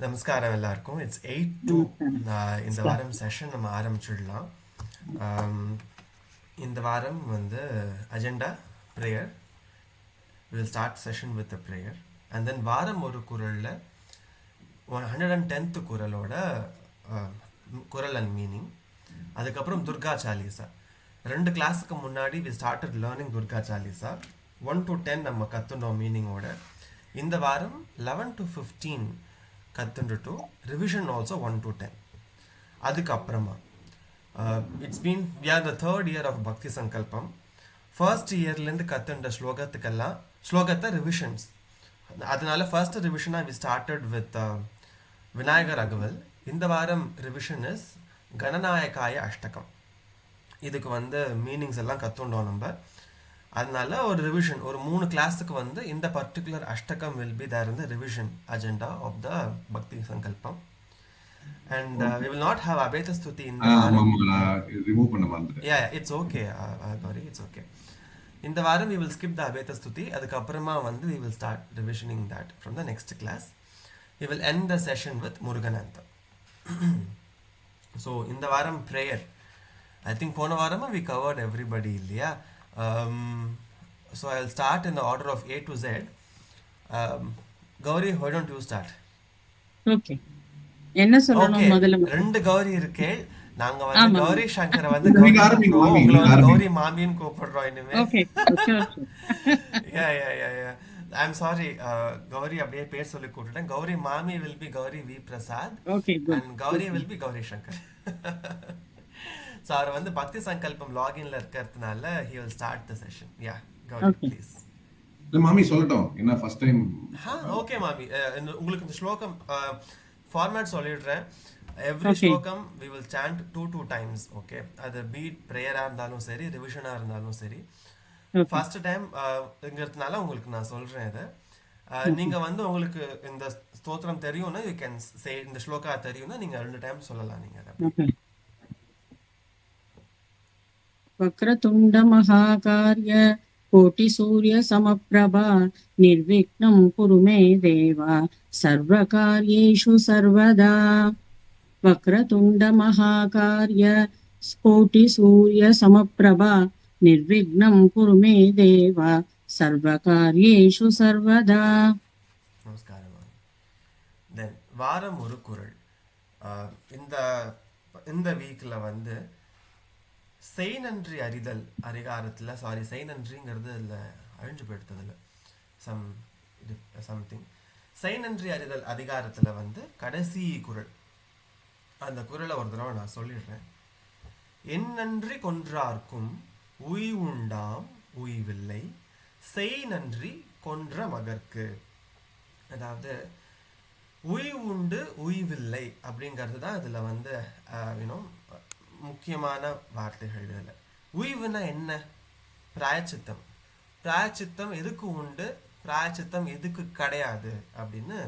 நமஸ்காரம் எல்லாருக்கும். It's 8 to நமஸ்காரம். இந்த வாரம் செஷன் நம்ம ஆரம்பிச்சிடலாம். ஆம், இந்த வாரம் வந்து agenda prayer. Will start session with a prayer and then வாரம் ஒரு குரலில் 110th குரலோட குரல் அண்ட் மீனிங். அதுக்கப்புறம் துர்கா சாலிசா. 2 கிளாஸுக்கு முன்னாடி we started learning Durga Chalisa. 1 to 10 நம்ம கற்றுனோம் மீனிங்கோட. இந்த வாரம் 11 to 15 கற்றுட்டு ரிவிஷன் ஆல்சோ 1 to 10. அதுக்கப்புறமா it's been we are the third year of Bhakti Sankalpam. First இயர்லேருந்து கற்றுண்ட ஸ்லோகத்தை ரிவிஷன்ஸ். அதனால ஃபர்ஸ்ட் ரிவிஷனாக we started with Vinayagar Agaval. இந்த வாரம் ரிவிஷன் இஸ் கணநாயகாய அஷ்டகம். இதுக்கு வந்து மீனிங்ஸ் எல்லாம் கற்றுண்டோம் நம்ம. அதனால ஒரு ரிவிஷன், ஒரு 3 கிளாஸுக்கு வந்து இந்த பர்டிகுலர் அஷ்டகம் will be there in the revision agenda of the Bhakti Sankalpam. And we will not have Abheda Stuti இந்த வாரம். ரிமூவ் பண்ண மாதிரி. Yeah, it's okay Gauri, it's okay. இந்த வாரம் we will skip the Abheda Stuti. அதுக்கப்புறமா வந்து we will start revisioning that from the next class. We will end the session with Muruganandam. So இந்த வாரம் ப்ரேயர். ஐ திங்க் போன வாரமாக வி கவர்ட் எவ்ரிபடி இல்லையா? So I'll start in the order of A to Z. Gauri, why don't you start? Okay. என்ன Okay, சொல்லணும் முதல்ல? 2 கௌரி இருக்கே. நாங்க வந்து ஆமா. கௌரி சங்கரை வந்து நீங்க கௌரி ஆரம்பிங்க கூப்பிடுறோம். மாமி, உங்களை நீங்க வந்து ஆரம்பிங்க. கௌரி மாமின்னு கூப்பிடுறோம் இனிமே. Okay. Okay. Okay. Yeah. I'm sorry, Gauri அப்படியே பேர் சொல்லி கூப்பிட்டுட்டேன். கௌரி மாமி will be Gauri V Prasad okay. Good. and Gauri will be Gauri Shankar. So அவர் வந்து பக்தி சங்கல்பம் லாகின்ல இருக்கிறதுனால he will start the session. Yeah, Gauri okay. please. இல்ல மாமி சொல்லட்டும், என்ன ஃபர்ஸ்ட் டைம். ஓகே மாமி. உங்களுக்கு இந்த ஸ்லோகம் ஃபார்மேட் சொல்லிடுறேன். Every okay. ஸ்லோகம் we will chant 2 times. Okay, அது பீட் ப்ரேயராக இருந்தாலும் சரி, ரிவிஷனாக இருந்தாலும் சரி. ஓகே. ஃபர்ஸ்ட் டைம் ங்கிறதுனால உங்களுக்கு நான் சொல்கிறேன் இதை. நீங்கள் வந்து உங்களுக்கு இந்த ஸ்தோத்திரம் தெரியும்னா யூ கேன் சே, இந்த ஸ்லோகா தெரியும்னா நீங்கள் 2 டைம் சொல்லலாம். நீங்கள் அதை அப்படி. ஓகே. வக்ரதுண்ட மகாகாரிய கோட்டி சூரிய சமப்பிரபா நிர்விக்னம் குரு மே தேவா சர்வகாரியேஷு சர்வதா. வக்ரதுண்ட மகாகாரிய கோட்டி சூரிய சமப்பிரபா நிர்விக்னம் குரு மே தேவா சர்வகாரியேஷு சர்வதா. நமஸ்காரம் மாமி. தென் வாரம் ஒரு குறள். இந்த இந்த வீக்கில் வந்து செய் நன்றி அறிதல் அதிகாரத்தில், சாரி செய் நன்றிங்கிறது இல்லை, அழிஞ்சு போயிடுத்ததில்ல, சம்திங். செய் நன்றி அறிதல் அதிகாரத்தில் வந்து கடைசி குறள். அந்த குறளை ஒரு தடவை நான் சொல்லிடுறேன். என் நன்றி கொன்றார்க்கும் உய்வுண்டாம் உய்வில்லை, செய் நன்றி கொன்ற மகற்கு. அதாவது உய்வுண்டு உய்வில்லை அப்படிங்கிறது தான் இதில் வந்து யூனோ முக்கியமான வார்த்தைகள். இதில் உய்வுனா என்ன? பிராயச்சித்தம். பிராயச்சித்தம் எதுக்கு உண்டு, பிராயச்சித்தம் எதுக்கு கிடையாது அப்படின்னு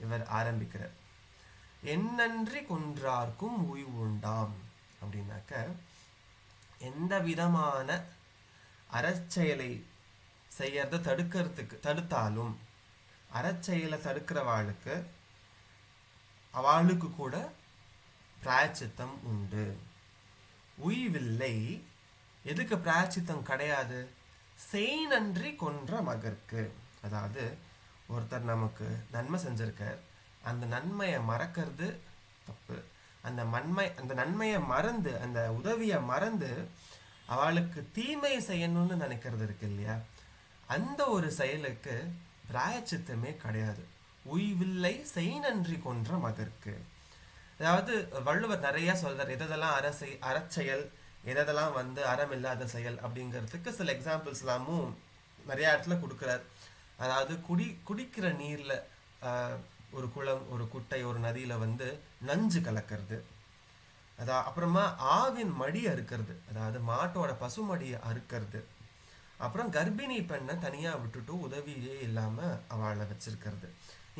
இவர் ஆரம்பிக்கிறார். என்னன்றி கொன்றார்க்கும் உய்வு உண்டாம் அப்படின்னாக்க, எந்த விதமான அறச்செயலை செய்யறத தடுத்தாலும், அறச்செயலை தடுக்கிறவாளுக்கு அவளுக்கு கூட பிராயச்சித்தம் உண்டு. உய்வில்லை, எதுக்கு பிராயச்சித்தம் கிடையாது? செய் நன்றி கொன்ற மகற்கு. அதாவது ஒருத்தர் நமக்கு நன்மை செஞ்சிருக்கார், அந்த நன்மையை மறக்கிறது தப்பு. அந்த நன்மையை மறந்து, அந்த உதவியை மறந்து அவளுக்கு தீமை செய்யணும்னு நினைக்கிறது இருக்கு இல்லையா, அந்த ஒரு செயலுக்கு பிராயச்சித்தமே கிடையாது. உய்வில்லை, செய் நன்றி கொன்ற மகற்கு. அதாவது வள்ளுவர் நிறைய சொல்றார் எதெல்லாம் அறச்செயல், எதெல்லாம் வந்து அறம் இல்லாத செயல் அப்படிங்கிறதுக்கு சில எக்ஸாம்பிள்ஸ் எல்லாமும் நிறைய இடத்துல கொடுக்குறார். அதாவது குடிக்கிற நீர்ல ஒரு குளம், ஒரு குட்டை, ஒரு நதியில வந்து நஞ்சு கலக்கிறது. அப்புறமா ஆவின் மடி அறுக்கிறது, அதாவது மாட்டோட பசுமடியை அறுக்கிறது. அப்புறம் கர்ப்பிணி பெண்ணை தனியா விட்டுட்டு உதவியே இல்லாம அவளை வச்சிருக்கிறது.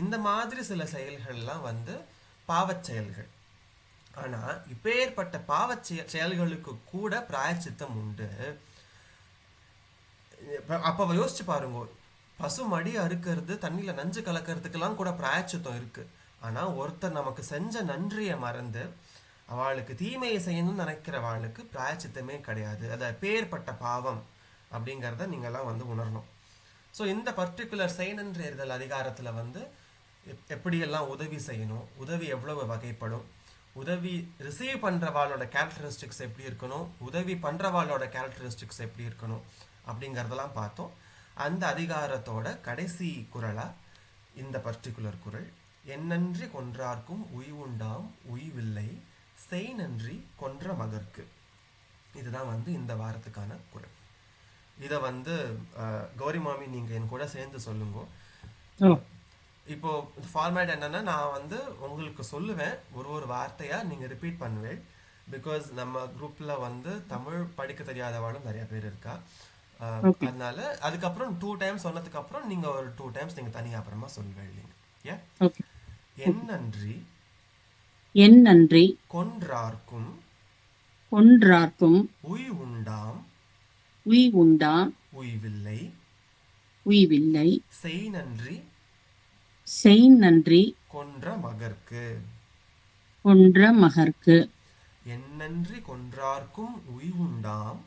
இந்த மாதிரி சில செயல்கள்லாம் வந்து பாவச் செயல்கள். ஆனா இப்பேற்பட்ட பாவச் செயல்களுக்கு கூட பிராயச்சித்தம் உண்டு. அப்ப யோசிச்சு பாருங்க, பசு மடி அறுக்கிறது, தண்ணியில நஞ்சு கலக்கிறதுக்கெல்லாம் கூட பிராயச்சித்தம் இருக்கு. ஆனா ஒருத்தர் நமக்கு செஞ்ச நன்றியை மறந்து அவளுக்கு தீமையை செய்யணும்னு நினைக்கிறவாளுக்கு பிராயச்சித்தமே கிடையாது. அது பேர்பட்ட பாவம் அப்படிங்கிறத நீங்கள்லாம் வந்து உணரணும். ஸோ இந்த பர்டிகுலர் செய் நன்றி அறிதல் அதிகாரத்தில் வந்து எப்படியெல்லாம் உதவி செய்யணும், உதவி எவ்வளவு வகைப்படும், உதவி ரிசீவ் பண்ணுறவாளோட கேரக்டரிஸ்டிக்ஸ் எப்படி இருக்கணும், உதவி பண்ணுறவாளோட கேரக்டரிஸ்டிக்ஸ் எப்படி இருக்கணும் அப்படிங்கிறதெல்லாம் பார்த்தோம். அந்த அதிகாரத்தோட கடைசி குறளாக இந்த பர்டிகுலர் குறள், என்னன்றி கொன்றார்க்கும் உய்வுண்டாம் உய்வில்லை செய் நன்றி கொன்ற மகற்கு. இதுதான் வந்து இந்த வாரத்துக்கான குறள். இதை வந்து கௌரி மாமி நீங்கள் என் கூட சேர்ந்து சொல்லுங்க. இப்போ ஃபார்மேட் என்னன்னா, நான் வந்து உங்களுக்கு சொல்லுவேன், ஒரு வார்த்தையாக நீங்கள் ரிப்பீட் பண்ணுவேன். பிகாஸ் நம்ம குரூப்பில் வந்து தமிழ் படிக்க தெரியாதவாளும் நிறைய பேர் இருக்கா. அதனால அதுக்கப்புறம் 2 டைம்ஸ் சொன்னதுக்கு அப்புறம் நீங்கள் ஒரு 2 டைம்ஸ் நீங்கள் தனியாக அப்புறமா சொல்லுவேன் இல்லைங்க. என் நன்றி என் நன்றி கொன்றார்க்கும் கொன்றார்க்கும் உய் உண்டாம் உய்வுண்டாம் உய்வில்லை உய்வில்லை செய் நன்றி செய் நன்றி கொன்ற மகற்கு. கொன்ற மகற்கு. என் நன்றி கொன்றார்க்கும் உய்வுண்டாம்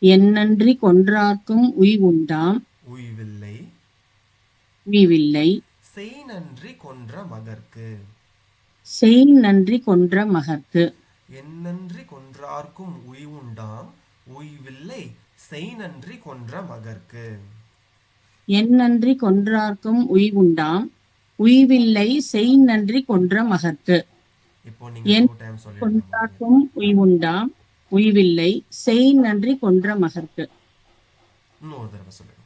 என் நன்றி கொன்றார்க்கும் உய்வுண்டாம் உய்வில்லை உய்வில்லை செய் நன்றி கொன்ற மகற்கு. செய் நன்றி கொன்ற மகற்கு. என் நன்றி கொன்றார்க்கும் உய்வுண்டாம் உய்வில்லை செய் நன்றி கொன்ற மகற்கு. என் நன்றி கொன்றார்க்கும் உய்வுண்டாம் உய்வில்லை செய் நன்றி கொன்ற மகற்கு. இப்போ நீங்க 2 டைம் சொல்லிடுங்க. கொன்றார்க்கும் உய்வுண்டாம் உய்வில்லை செய் நன்றி கொன்ற மகற்கு. இன்னொரு தடவை சொல்லுங்க.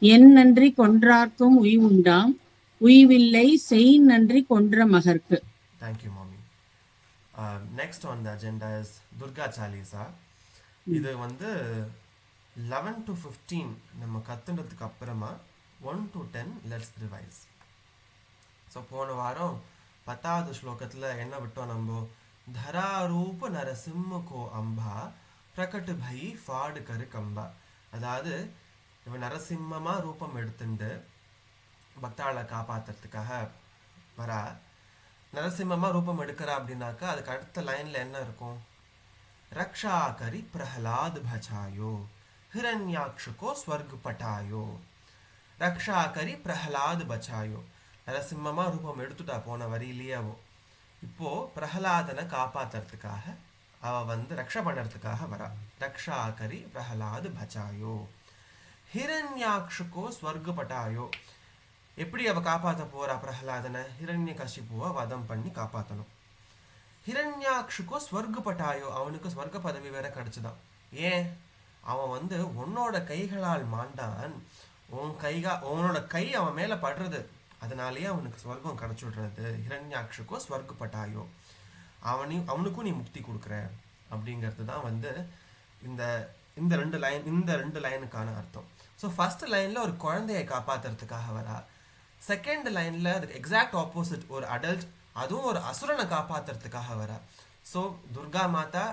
என் நன்றி கொன்றார்க்கும் உய்வுண்டாம் உய்வில்லை செய் நன்றி கொன்ற மகற்கு. Thank you, mommy. Next on the agenda is Durga Chalisa. இது வந்து 11 to 15 நம்ம கத்துனதுக்கு அப்புறமா 1 to 10 let's revise. ஸோ போன வாரம் 10வது ஸ்லோகத்தில் என்ன விட்டோம் நம்ம, தராரூப நரசிம்ம கோ அம்பா பிரகட்டு பை ஃபாடு கரு கம்பா. அதாவது இவன் நரசிம்மமாக ரூபம் எடுத்துட்டு பக்தாளை காப்பாற்றுறதுக்காக வரா. நரசிம்மமாக ரூபம் எடுக்கிறா அப்படின்னாக்கா அதுக்கு அடுத்த லைனில் என்ன இருக்கும், ரக்ஷாகரி பிரஹலாத் பச்சாயோ ஹிரண்யாக்ஷுகோ ஸ்வர்க் பட்டாயோ. ரக்ஷாகரி பிரஹலாத் பச்சாயோ, நரசிம்மமாக ரூபம் எடுத்துட்டா போன வரியிலேயே அவோ. இப்போது பிரஹலாதனை காப்பாற்றுறதுக்காக அவள் வந்து ரக்ஷ பண்ணுறதுக்காக வரா. ரக்ஷாகரி பிரஹலாத் பச்சாயோ ஹிரண்யாக்ஷுகோ ஸ்வர்க் பட்டாயோ. எப்படி அவள் காப்பாற்ற போகிறா பிரஹலாதனை, ஹிரண்ய கசிப்புவை வதம் பண்ணி காப்பாற்றணும். ஹிரண்யாக்ஷுக்கோ ஸ்வர்க் பட்டாயோ, அவனுக்கு ஸ்வர்க பதவி வேற கிடச்சிதான். ஏன், அவன் வந்து உன்னோட கைகளால் மாண்டான், உன்னோட கை அவன் மேலே படுறது, அதனாலேயே அவனுக்கு ஸ்வர்க்கம் கிடச்சிடுறது. ஹிரண்யாக்ஷுக்கோ ஸ்வர்க் பட்டாயோ, அவனுக்கும் நீ முக்தி கொடுக்குற அப்படிங்கிறது தான் வந்து இந்த ரெண்டு லைனுக்கான அர்த்தம். ஸோ ஃபர்ஸ்ட் லைனில் ஒரு குழந்தையை காப்பாற்றுறதுக்காக வரா. செகண்ட் லைனில் அதுக்கு எக்ஸாக்ட் ஆப்போசிட் ஒரு அடல்ட், அதுவும் ஒரு அசுரனை காப்பாற்றுறதுக்காக வரா. ஸோ துர்கா மாதா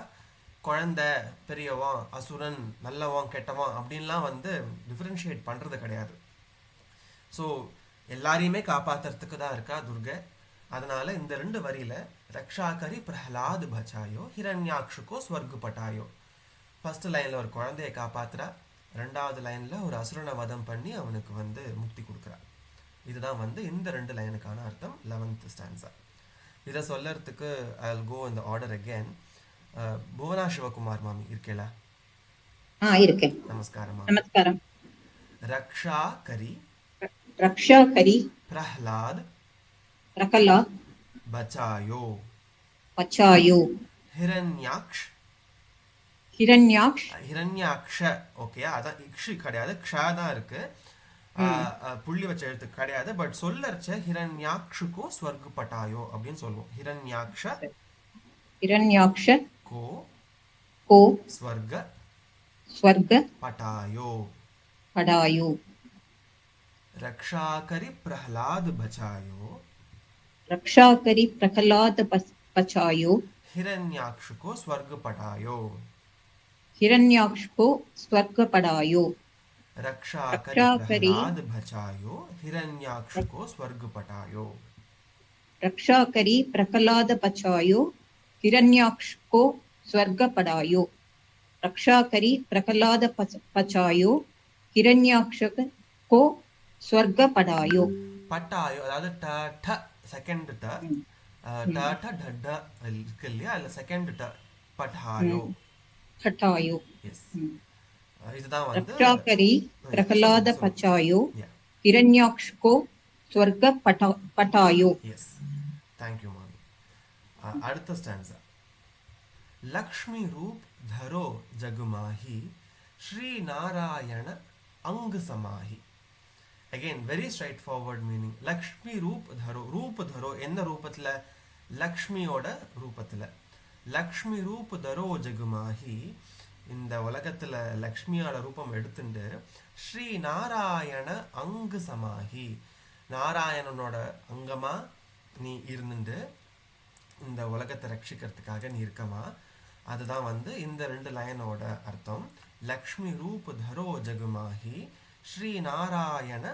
குழந்தை, பெரியவன், அசுரன், நல்லவன், கெட்டவன் அப்படின்லாம் வந்து டிஃப்ரென்ஷியேட் பண்ணுறது கிடையாது. ஸோ எல்லாரையுமே காப்பாற்றுறதுக்கு தான் இருக்கா துர்கை. அதனால் இந்த 2 வரியில் ரக்ஷாகரி பிரஹலாத் பச்சாயோ ஹிரண்யாக்ஷுக்கோ ஸ்வர்க் பட்டாயோ, ஃபர்ஸ்ட் லைனில் ஒரு குழந்தையை காப்பாற்றுறா, 2வது லைனில் ஒரு அசுரனை வதம் பண்ணி அவனுக்கு வந்து முக்தி கொடுக்குறா. இதுதான் வந்து இந்த 2 லைனுக்கான அர்த்தம் 11th ஸ்டான்ஸா. இதை சொல்லறதுக்கு I'll go in the order again. Bhuvana Sivakumar மாமி இருக்கேளா? இருக்கேன். நமஸ்காரம் மாமி. நமஸ்காரம். ரக்ஷாகரி ரக்ஷாகரி பிரஹலாத் பிரகலாத் பச்சாயோ பச்சாயோ ஹிரண்யாக்ஷ் ஹிரண்யாக்ஷ. ஓகே, அதான் இக்ஷு கிடையாது, க்ஷா தான் இருக்கு, புள்ளி வச்ச எழுத்து கிடையாது. பட் சொல்லறச்ச ஹிரண்யாக்ஷுக்கோ ஸ்வர்க் பட்டாயோ அப்படின்னு சொல்லுவோம். ஹிரண்யாக்ஷ கோ கோ ஸ்வர்க பட்டாயோ படாயோ. ரக்ஷாகரி பிரஹலாத் பச்சாயோ ரக்ஷாகரி பிரகலாத் பச்சாயோ ஹிரண்யாக்ஷுக்கோ ஸ்வர்க் பட்டாயோ ஹிரண்யாக்ஷுகோ ஸ்வர்க படாயோ. रक्षाकरि रक्षाकरी प्रहलाद बचायो हिरण्याक्ष को स्वर्ग पटायो. रक्षाकरी प्रहलाद बचायो हिरण्याक्ष को स्वर्ग पढ़ायो रक्षाकरी प्रहलाद बचायो हिरण्याक्ष को स्वर्ग पढ़ायो. பட்டாயோ அதாவது ட ட செகண்ட் ட ட ட ட ட இருக்கு இல்லையா, அதுல செகண்ட் ட பட்டாயோ. पढ़ायो. எஸ், இதுதான் வந்து रक्षाकरी प्रहलाद बचायो हिरण्याक्ष को स्वर्ग पढ़ायो. எஸ், தேங்க்யூ மாமி. அடுத்த ஸ்டான்ஸா. लक्ष्मी रूप धरो जगमाही श्री नारायण अंग समाही. Again very straightforward meaning. Lakshmi रूप धरो என்ன ரூபத்துல? லக்ஷ்மியோட ரூபத்துல. லக்ஷ்மி ரூப் தரோ ஜகுமாஹி, இந்த உலகத்துல லக்ஷ்மியோட ரூபம் எடுத்துட்டு ஸ்ரீ நாராயண அங்கு சமாஹி, நாராயணனோட அங்கமா நீ இருந்துட்டு இந்த உலகத்தை ரட்சிக்கிறதுக்காக நீ இருக்கமா. அதுதான் வந்து இந்த ரெண்டு லைனோட அர்த்தம். லக்ஷ்மி ரூப் தரோ ஜகுமாஹி ஸ்ரீ நாராயண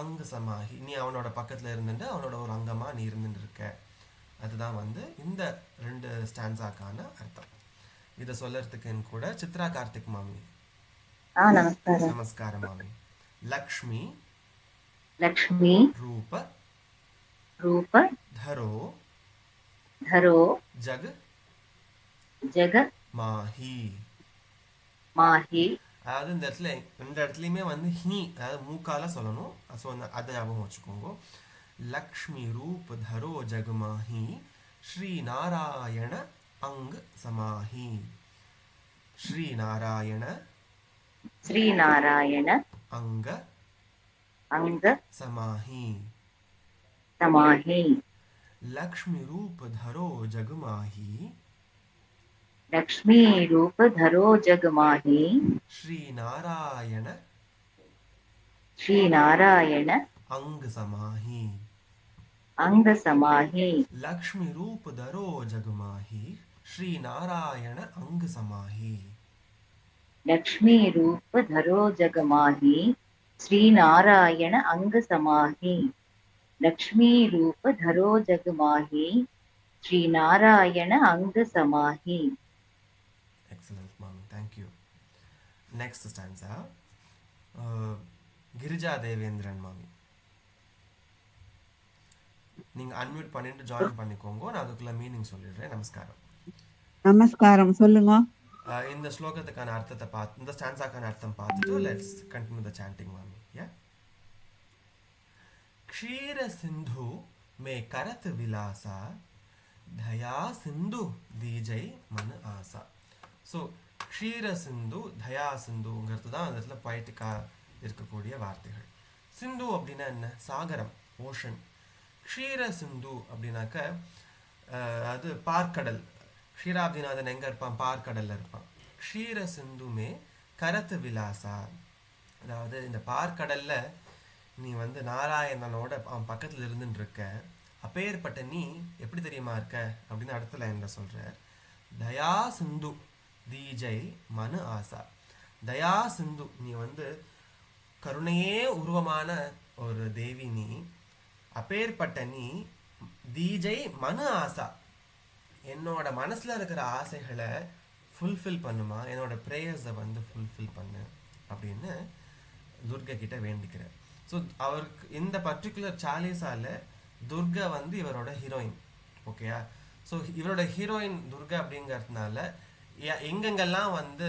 அங்கு சமாஹி, நீ அவனோட பக்கத்துல இருந்துட்டு அவனோட ஒரு அங்கமா நீ இருந்துட்டு இருக்க. அதுதான் வந்து இந்த ரெண்டு ஸ்டான்ஸாக்கான அர்த்தம். இதை சொல்லறதுக்கு கூட சித்ரா கார்த்திக் மாமி. நமஸ்காரம். நமஸ்காரம் மாமி. லக்ஷ்மி லக்ஷ்மி ரூப ரூப धरो धरो जग जग माही. माही. அதாவது இந்த இடத்துல ரெண்டு இடத்துலையுமே வந்து ஹி, அதாவது மூக்கால சொல்லணும். ஸோ அதை ஞாபகம் வச்சுக்கோங்க. லக்ஷ்மி ரூப் தரோ ஜகமாஹி ஸ்ரீ நாராயண அங் சமாஹி. ஸ்ரீ நாராயண श्री नारायण அங்க अंग समाही. समाही. लक्ष्मी रूप धरो जगमाही लक्ष्मी रूप धरो जगमाही श्री नारायण श्री नारायण अंग समाही. अंग समाही. लक्ष्मी रूप धरो जगमाही श्री नारायण अंग समाही. लक्ष्मी रूप धरो जगमाही श्री नारायण अंग समाही. लक्ष्मी रूप धरो जगमाही श्री नारायण अंग समाही. Excellent, mommy. Thank you. Next stanza. Girija Devendran மாமி, நீங்க அன்மியூட் பண்ணிட்டு ஜாயின் பண்ணிக்கோங்க. நான் அதுக்குள்ள மீனிங் சொல்லிடுறேன். நமஸ்காரம். நமஸ்காரம், சொல்லுங்க. இந்த ஸ்லோகத்துக்கான அர்த்தத்தை பார்த்து, இந்த ஸ்டான்ஸாக்கான அர்த்தம் பார்த்துட்டு லெட்ஸ் கண்டினியூ த சாண்டிங் மாமி. யா. क्षीर सिंधु में करत विलासा दया सिंधु दीजै मन आसा. ஸோ க்ஷீர சிந்து தயா சிந்துங்கிறது தான் அந்த இடத்துல பொய்டிக்காக இருக்கக்கூடிய வார்த்தைகள். சிந்து அப்படின்னா என்ன? சாகரம், ஓஷன். க்ஷீர சிந்து அப்படின்னாக்க அது பார்க்கடல். க்ஷீராப்திநாதன் எங்கே இருப்பான்? பார்க்கடலில் இருப்பான். க்ஷீர சிந்துமே கரத்து விலாசா, அதாவது இந்த பார்க்கடலில் நீ வந்து நாராயணனோட அவன் பக்கத்தில் இருந்துட்டு இருக்க. அப்பேற்பட்ட நீ எப்படி தெரியுமா இருக்க அப்படின்னு அடுத்த லைனில் சொல்கிறார். தயா சிந்து தீஜை மனு ஆசா. தயா சிந்து, நீ வந்து கருணையே உருவமான ஒரு தேவி நீ. அப்பேற்பட்ட நீ தீஜை மனு ஆசா, என்னோட மனசில் இருக்கிற ஆசைகளை ஃபுல்ஃபில் பண்ணுமா, என்னோட ப்ரேயர்ஸை வந்து ஃபுல்ஃபில் பண்ணு அப்படின்னு துர்கா கிட்ட வேண்டிக்கிறார். ஸோ அவருக்கு இந்த பர்டிகுலர் சாலிசால துர்கா வந்து இவரோட ஹீரோயின். ஓகேயா? ஸோ இவரோட ஹீரோயின் துர்கா அப்படிங்கிறதுனால எங்கெங்கெல்லாம் வந்து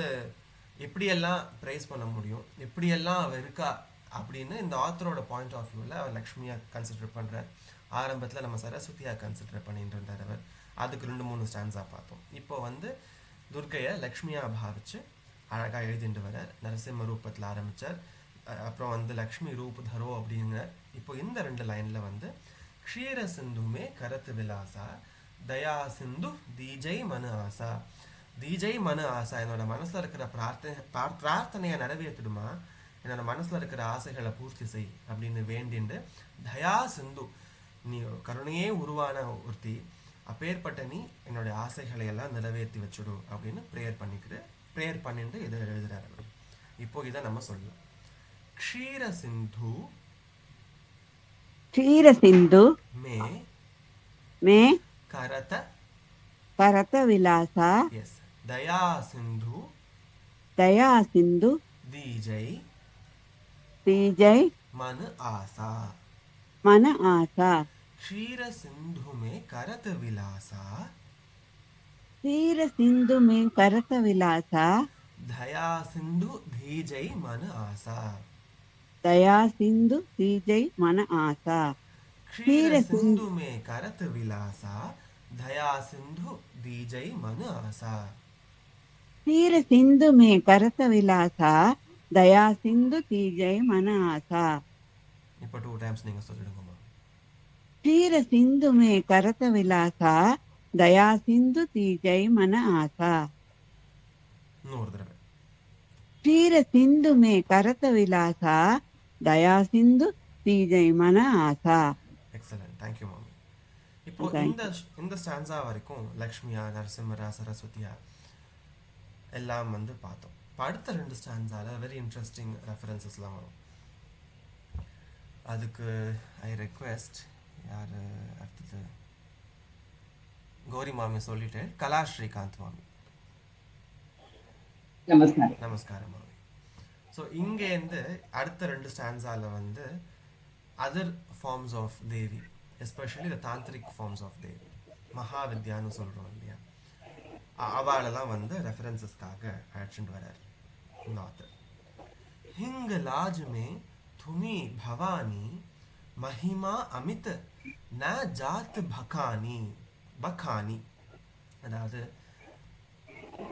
எப்படியெல்லாம் ப்ரைஸ் பண்ண முடியும், எப்படியெல்லாம் அவள் இருக்கா அப்படின்னு இந்த ஆத்தரோட பாயிண்ட் ஆஃப் வியூவில் அவர் லக்ஷ்மியாக கன்சிடர் பண்ணுறார். ஆரம்பத்தில் நம்ம சரஸ்வதியாக கன்சிடர் பண்ணிட்டு இருந்தார் அவர். அதுக்கு 2-3 ஸ்டான்ஸாக பார்த்தோம். இப்போ வந்து துர்கையை லக்ஷ்மியாக பாவிச்சு அழகாக எழுதிட்டு வர நரசிம்ம ரூபத்தில் ஆரம்பித்தார். அப்புறம் வந்து லக்ஷ்மி ரூப் தரோ அப்படிங்கிற இப்போ இந்த 2 லைனில் வந்து க்ஷீர சிந்துமே கரத்து விலாசா தயா சிந்து தீஜை மனு ஆசா. தீஜை மனு ஆசா, என்னோட மனசில் இருக்கிற பிரார்த்தனையை நிறைவேற்றிடுமா, என்னோட மனசில் இருக்கிற ஆசைகளை பூர்த்தி செய் அப்படின்னு வேண்டிண்டு தயா சிந்து, நீ கருணையே உருவான ஒருத்தி, அப்பேற்பட்ட நீ என்னுடைய ஆசைகளை எல்லாம் நிறைவேற்றி வச்சுடு அப்படின்னு ப்ரேயர் பண்ணிட்டு இதை எழுதுறாரு. இப்போ இதை நம்ம சொல்லலாம். क्षीर सिंधु क्षीरसिन्धु में मे करत करतविलासा यस दया सिंधु दयासिन्धु दीजै श्रीजय मन आसा। मन आसा। क्षीर सिंधु में करत विलासा क्षीरसिन्धु मे करतविलासा दया सिंधु धीजै मन आसा। दयासिन्धु श्रीजय मन आसा। क्षीर क्षीरसिन्धु सिंधु में करत विलासा दया सिंधु दीजै मन आसा। क्षीरसिन्धु मे करतविलासा दयासिन्धु श्रीजय मन आसा। இப்போ 2 டைம்ஸ் நீங்க சொல்லிடுங்கம்மா. क्षीरसिन्धु मे करतविलासा दयासिन्धु श्रीजय मन आसा। இன்னொரு தடவை. क्षीरसिन्धु मे करतविलासा दयासिन्धु श्रीजय मन आसा। எக்ஸலன்ட், தேங்க்யூ மாமி. இப்போ Thank இந்த ஸ்டான்ஸா வரைக்கும் லக்ஷ்மியா, நரசிம்மரா, சரஸ்வதியா எல்லாம் வந்து பார்த்தோம். இப்போ அடுத்த 2 ஸ்டான்ஸால வெரி இன்ட்ரெஸ்டிங் ரெஃபரன்சஸ்லாம் வரும். அதுக்கு ஐ ரெக்வெஸ்ட் யார் அடுத்தது கௌரி மாமி சொல்லிட்டேன். கலா ஸ்ரீகாந்த் மாமி. நமஸ்காரம். நமஸ்காரம் மாமி. ஸோ இங்கேருந்து அடுத்த 2 ஸ்டான்ஸால வந்து other forms of Devi, especially the tantric forms of Devi, மகாவித்யான்னு சொல்கிறோம் இல்லையா, அவளெல்லாம் வந்து ரெஃபரன்சஸ்க்காக அழைச்சிட்டு வர்றார் இந்த ஆத்தர். हिंग लाज में तुम्ही भवानी महिमा अमित न जात भकानी बखानी. அதாவது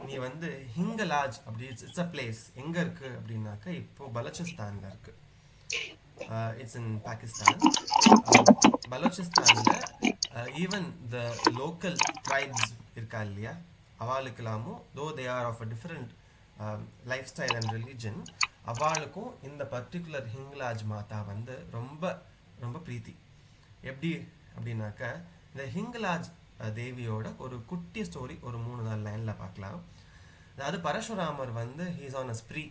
நீ வந்து ஹிங்கலாஜ் அப்படி இட்ஸ் அ பிளேஸ் எங்கே இருக்குது அப்படின்னாக்க இப்போ பலூச்சிஸ்தானில் இருக்குது. It's in Pakistan. பலூச்சிஸ்தானில் ஈவன் த லோக்கல் ட்ரைப்ஸ் இருக்கா இல்லையா, அவளுக்கெல்லாமும் though they are of a different lifestyle and religion, அவளுக்கும் இந்த பர்டிகுலர் ஹிங்கலாஜ் மாதா வந்து ரொம்ப ரொம்ப பிரீத்தி. எப்படி அப்படின்னாக்க இந்த ஹிங்கலாஜ் தேவியோட ஒரு குட்டி ஸ்டோரி ஒரு 3-4 லைனில் பார்க்கலாம். அதாவது பரசுராமர் வந்து he's on a spree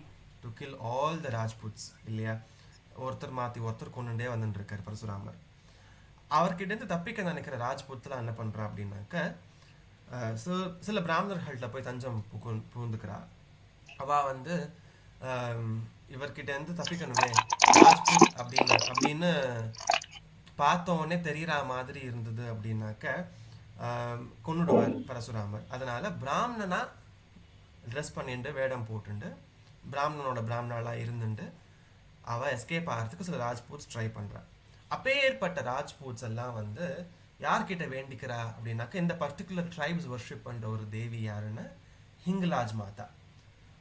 to kill all the Rajputs இல்லையா, ஒருத்தர் மாற்றி ஒருத்தர் கொண்டுட்டே வந்துட்டு இருக்கார் பரசுராமர். அவர்கிட்டேருந்து தப்பிக்க நினைக்கிற ராஜ்புத்தில் என்ன பண்ணுறா அப்படின்னாக்க சில பிராமணர்கள்ட்ட போய் தஞ்சம் புகுந்துக்கிறா. அவள் வந்து இவர்கிட்டேருந்து தப்பிக்கணுமே ராஜ்புட் அப்படின்னு பார்த்தோன்னே தெரிகிற மாதிரி இருந்தது அப்படின்னாக்க கொன்னுடுவார் பரசுராமர். அதனால் பிராமணனா ட்ரெஸ் பண்ணிட்டு வேடம் போட்டுண்டு பிராமணனோட பிராமணாலாக இருந்துட்டு அவள் எஸ்கேப் ஆகிறதுக்கு சில ராஜ்பூட்ஸ் ட்ரை பண்ணுறான். அப்பேற்பட்ட ராஜ்பூட்ஸ் எல்லாம் வந்து யார்கிட்ட வேண்டிக்கிறா அப்படின்னாக்க இந்த பர்டிகுலர் ட்ரைப்ஸ் வர்ஷிப் பண்ணுற ஒரு தேவி யாருன்னா ஹிங்கலாஜ் மாதா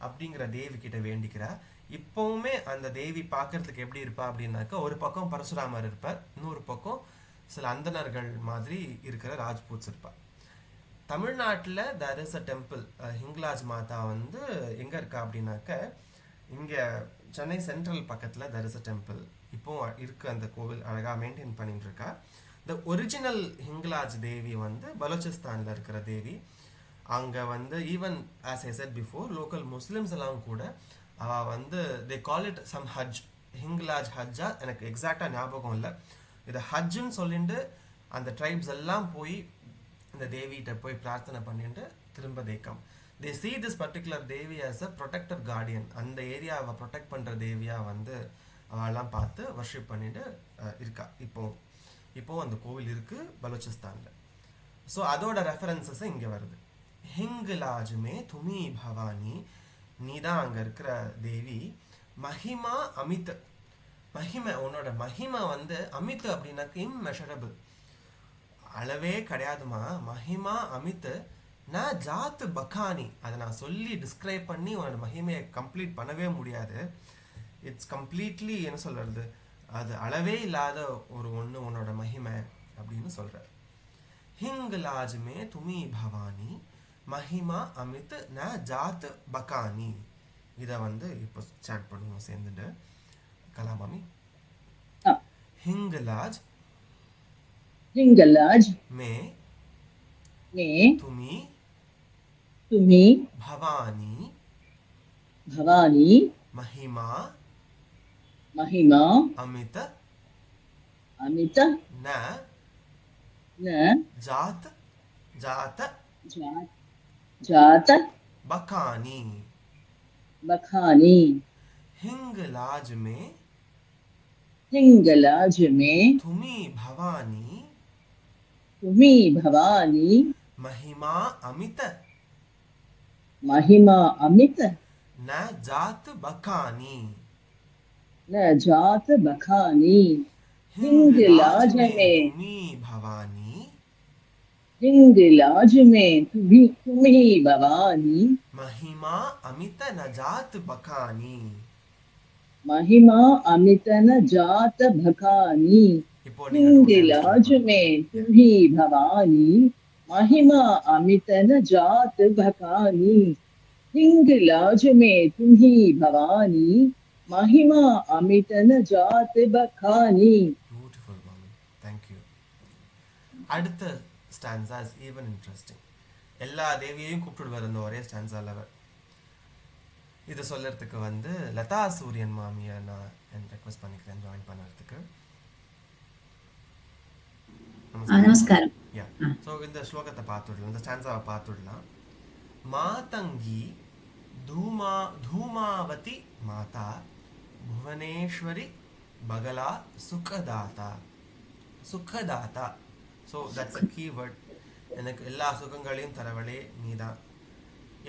அப்படிங்கிற தேவி கிட்ட வேண்டிக்கிறா. இப்போவுமே அந்த தேவி பார்க்கறதுக்கு எப்படி இருப்பா அப்படின்னாக்க ஒரு பக்கம் பரசுராமர் இருப்பார், இன்னொரு பக்கம் சில அந்தனர்கள் மாதிரி இருக்கிற ராஜ்பூட்ஸ் இருப்பார். தமிழ்நாட்டில் there is a டெம்பிள் ஹிங்கலாஜ் மாதா வந்து எங்கே இருக்கா அப்படின்னாக்க இங்கே சென்னை சென்ட்ரல் பக்கத்தில் there is a டெம்பிள் இப்போ இருக்குது. அந்த கோவில் அழகாக மெயின்டைன் பண்ணிட்டு இருக்கா. த ஒரிஜினல் ஹிங்கலாஜ் தேவி வந்து பலூச்சிஸ்தானில் இருக்கிற தேவி. அங்கே வந்து even as I said before local Muslims எல்லாம் கூட அவள் வந்து தே கால் இட் சம் ஹஜ், ஹிங்கலாஜ் ஹஜ்ஜா எனக்கு எக்ஸாக்டாக ஞாபகம் இல்லை. இதை ஹஜ்ஜுன்னு சொல்லிட்டு அந்த ட்ரைப்ஸ் எல்லாம் போய் இந்த தேவிகிட்ட போய் பிரார்த்தனை பண்ணிட்டு திரும்ப தேக்கம். தே see this particular Devi as a protector guardian. அந்த ஏரியாவை ப்ரொடெக்ட் பண்ணுற தேவியாக வந்து அவெல்லாம் பார்த்து வர்ஷிப் பண்ணிட்டு இருக்கா. இப்போது அந்த கோவில் இருக்குது பலூச்சிஸ்தானில். ஸோ அதோட ரெஃபரன்சஸ் இங்கே வருது. ஹிங்கலாஜுமே துமி பவானி, நீ தான் அங்கே இருக்கிற தேவி. மஹிமா அமித், மஹிமை உன்னோட மஹிமா வந்து அமித் அப்படின்னாக்க இம்மெஷரபிள், அளவே கிடையாதுமா. மஹிமா அமித் ந ஜாத் பகானி, அதை நான் சொல்லி டிஸ்கிரைப் பண்ணி உன்னோட மஹிமையை கம்ப்ளீட் பண்ணவே முடியாது. இட்ஸ் கம்ப்ளீட்லி என்ன சொல்கிறது, அது அளவே இல்லாத ஒரு ஒன்று உன்னோட மஹிமை அப்படின்னு சொல்கிறார். ஹிங்கலாஜ்மே துமி பவானி மஹிமா அமித் ந ஜாத் பகானி. இதை வந்து இப்போ ஸ்டார்ட் பண்ணுவோம் சேர்ந்துட்டு. கலாமாமி. हिंगलाज में तुम्ही भवानी महिमा महिमा अमित अमित न न जात जात जात जात बखानी बखानी हिंगलाज में हिंगलाज में तुम्ही भवानी तुम्ही भवानी महिमा अमित महिमा अमित न जात बखानी न जात बखानी हिंगलाज में में तुम्ही भवानी हिंगलाज में तुम्ही भवानी महिमा अमित न जात बखानी महिमा अमित न जात भखानी இப்போ நீங்க two times try हिंगलाज பண்ணுங்க. में तुम्ही भवानी महिमा अमित न जात भखानी हिंगलाज में तुम्ही भवानी महिमा अमित न जात बखानी. Beautiful, mommy. Thank you. அடுத்த ஸ்டான்சா இஸ் ஈவன் இன்ட்ரெஸ்டிங். எல்லா தேவியையும் கூப்பிட்டு அந்த ஒரே ஸ்டான்சால இது சொல்லறதுக்கு வந்து லதா சூரியன் மாமியை நான் ரெக்வெஸ்ட் பண்ணிக்கிறேன் ஜாயின் பண்ணுறதுக்கு. நமஸ்காரம். ஸோ இந்த ஸ்லோகத்தை பார்த்துடலாம், இந்த ஸ்டான்ஸாவை பார்த்துடலாம். மாதங்கி धूमावती माता भुवनेश्वरी बगला सुखदाता सुखदाता. So that's a keyword. எனக்கு எல்லா சுகங்களையும் தரவளே நீதான்.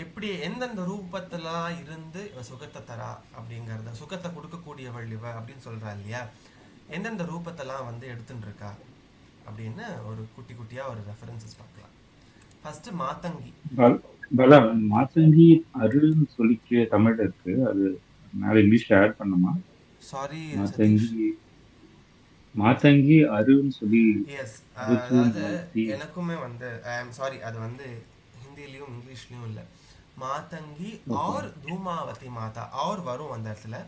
எப்படி எந்தெந்த ரூபத்தெல்லாம் இருந்து இவ சுகத்தை தரா அப்படிங்கிறத, சுகத்தை கொடுக்கக்கூடியவள் இவ அப்படின்னு சொல்கிறா இல்லையா, எந்தெந்த ரூபத்தெல்லாம் வந்து எடுத்துட்டு இருக்கா அப்படின்னு ஒரு குட்டி குட்டியாக ஒரு ரெஃபரன்சஸ் பார்க்கலாம். ஃபர்ஸ்ட் மாதங்கி. பலா மாதங்கி அருள்னு சொல்லிக்க தமிழ் இருக்கு, அது மேலே இங்கிலீஷ்ல ஆட் பண்ணுமா? சாரி மாதங்கி அருள்னு சொல்லி. எஸ், அதாவது எனக்குமே வந்து ஐ ஆம் சாரி, அது வந்து ஹிந்திலையும் இங்கிலீஷ்லையும் இல்லை. மாதங்கி ஆர் தூமாவதி மாதா ஆர் வரும் அந்த இடத்துல.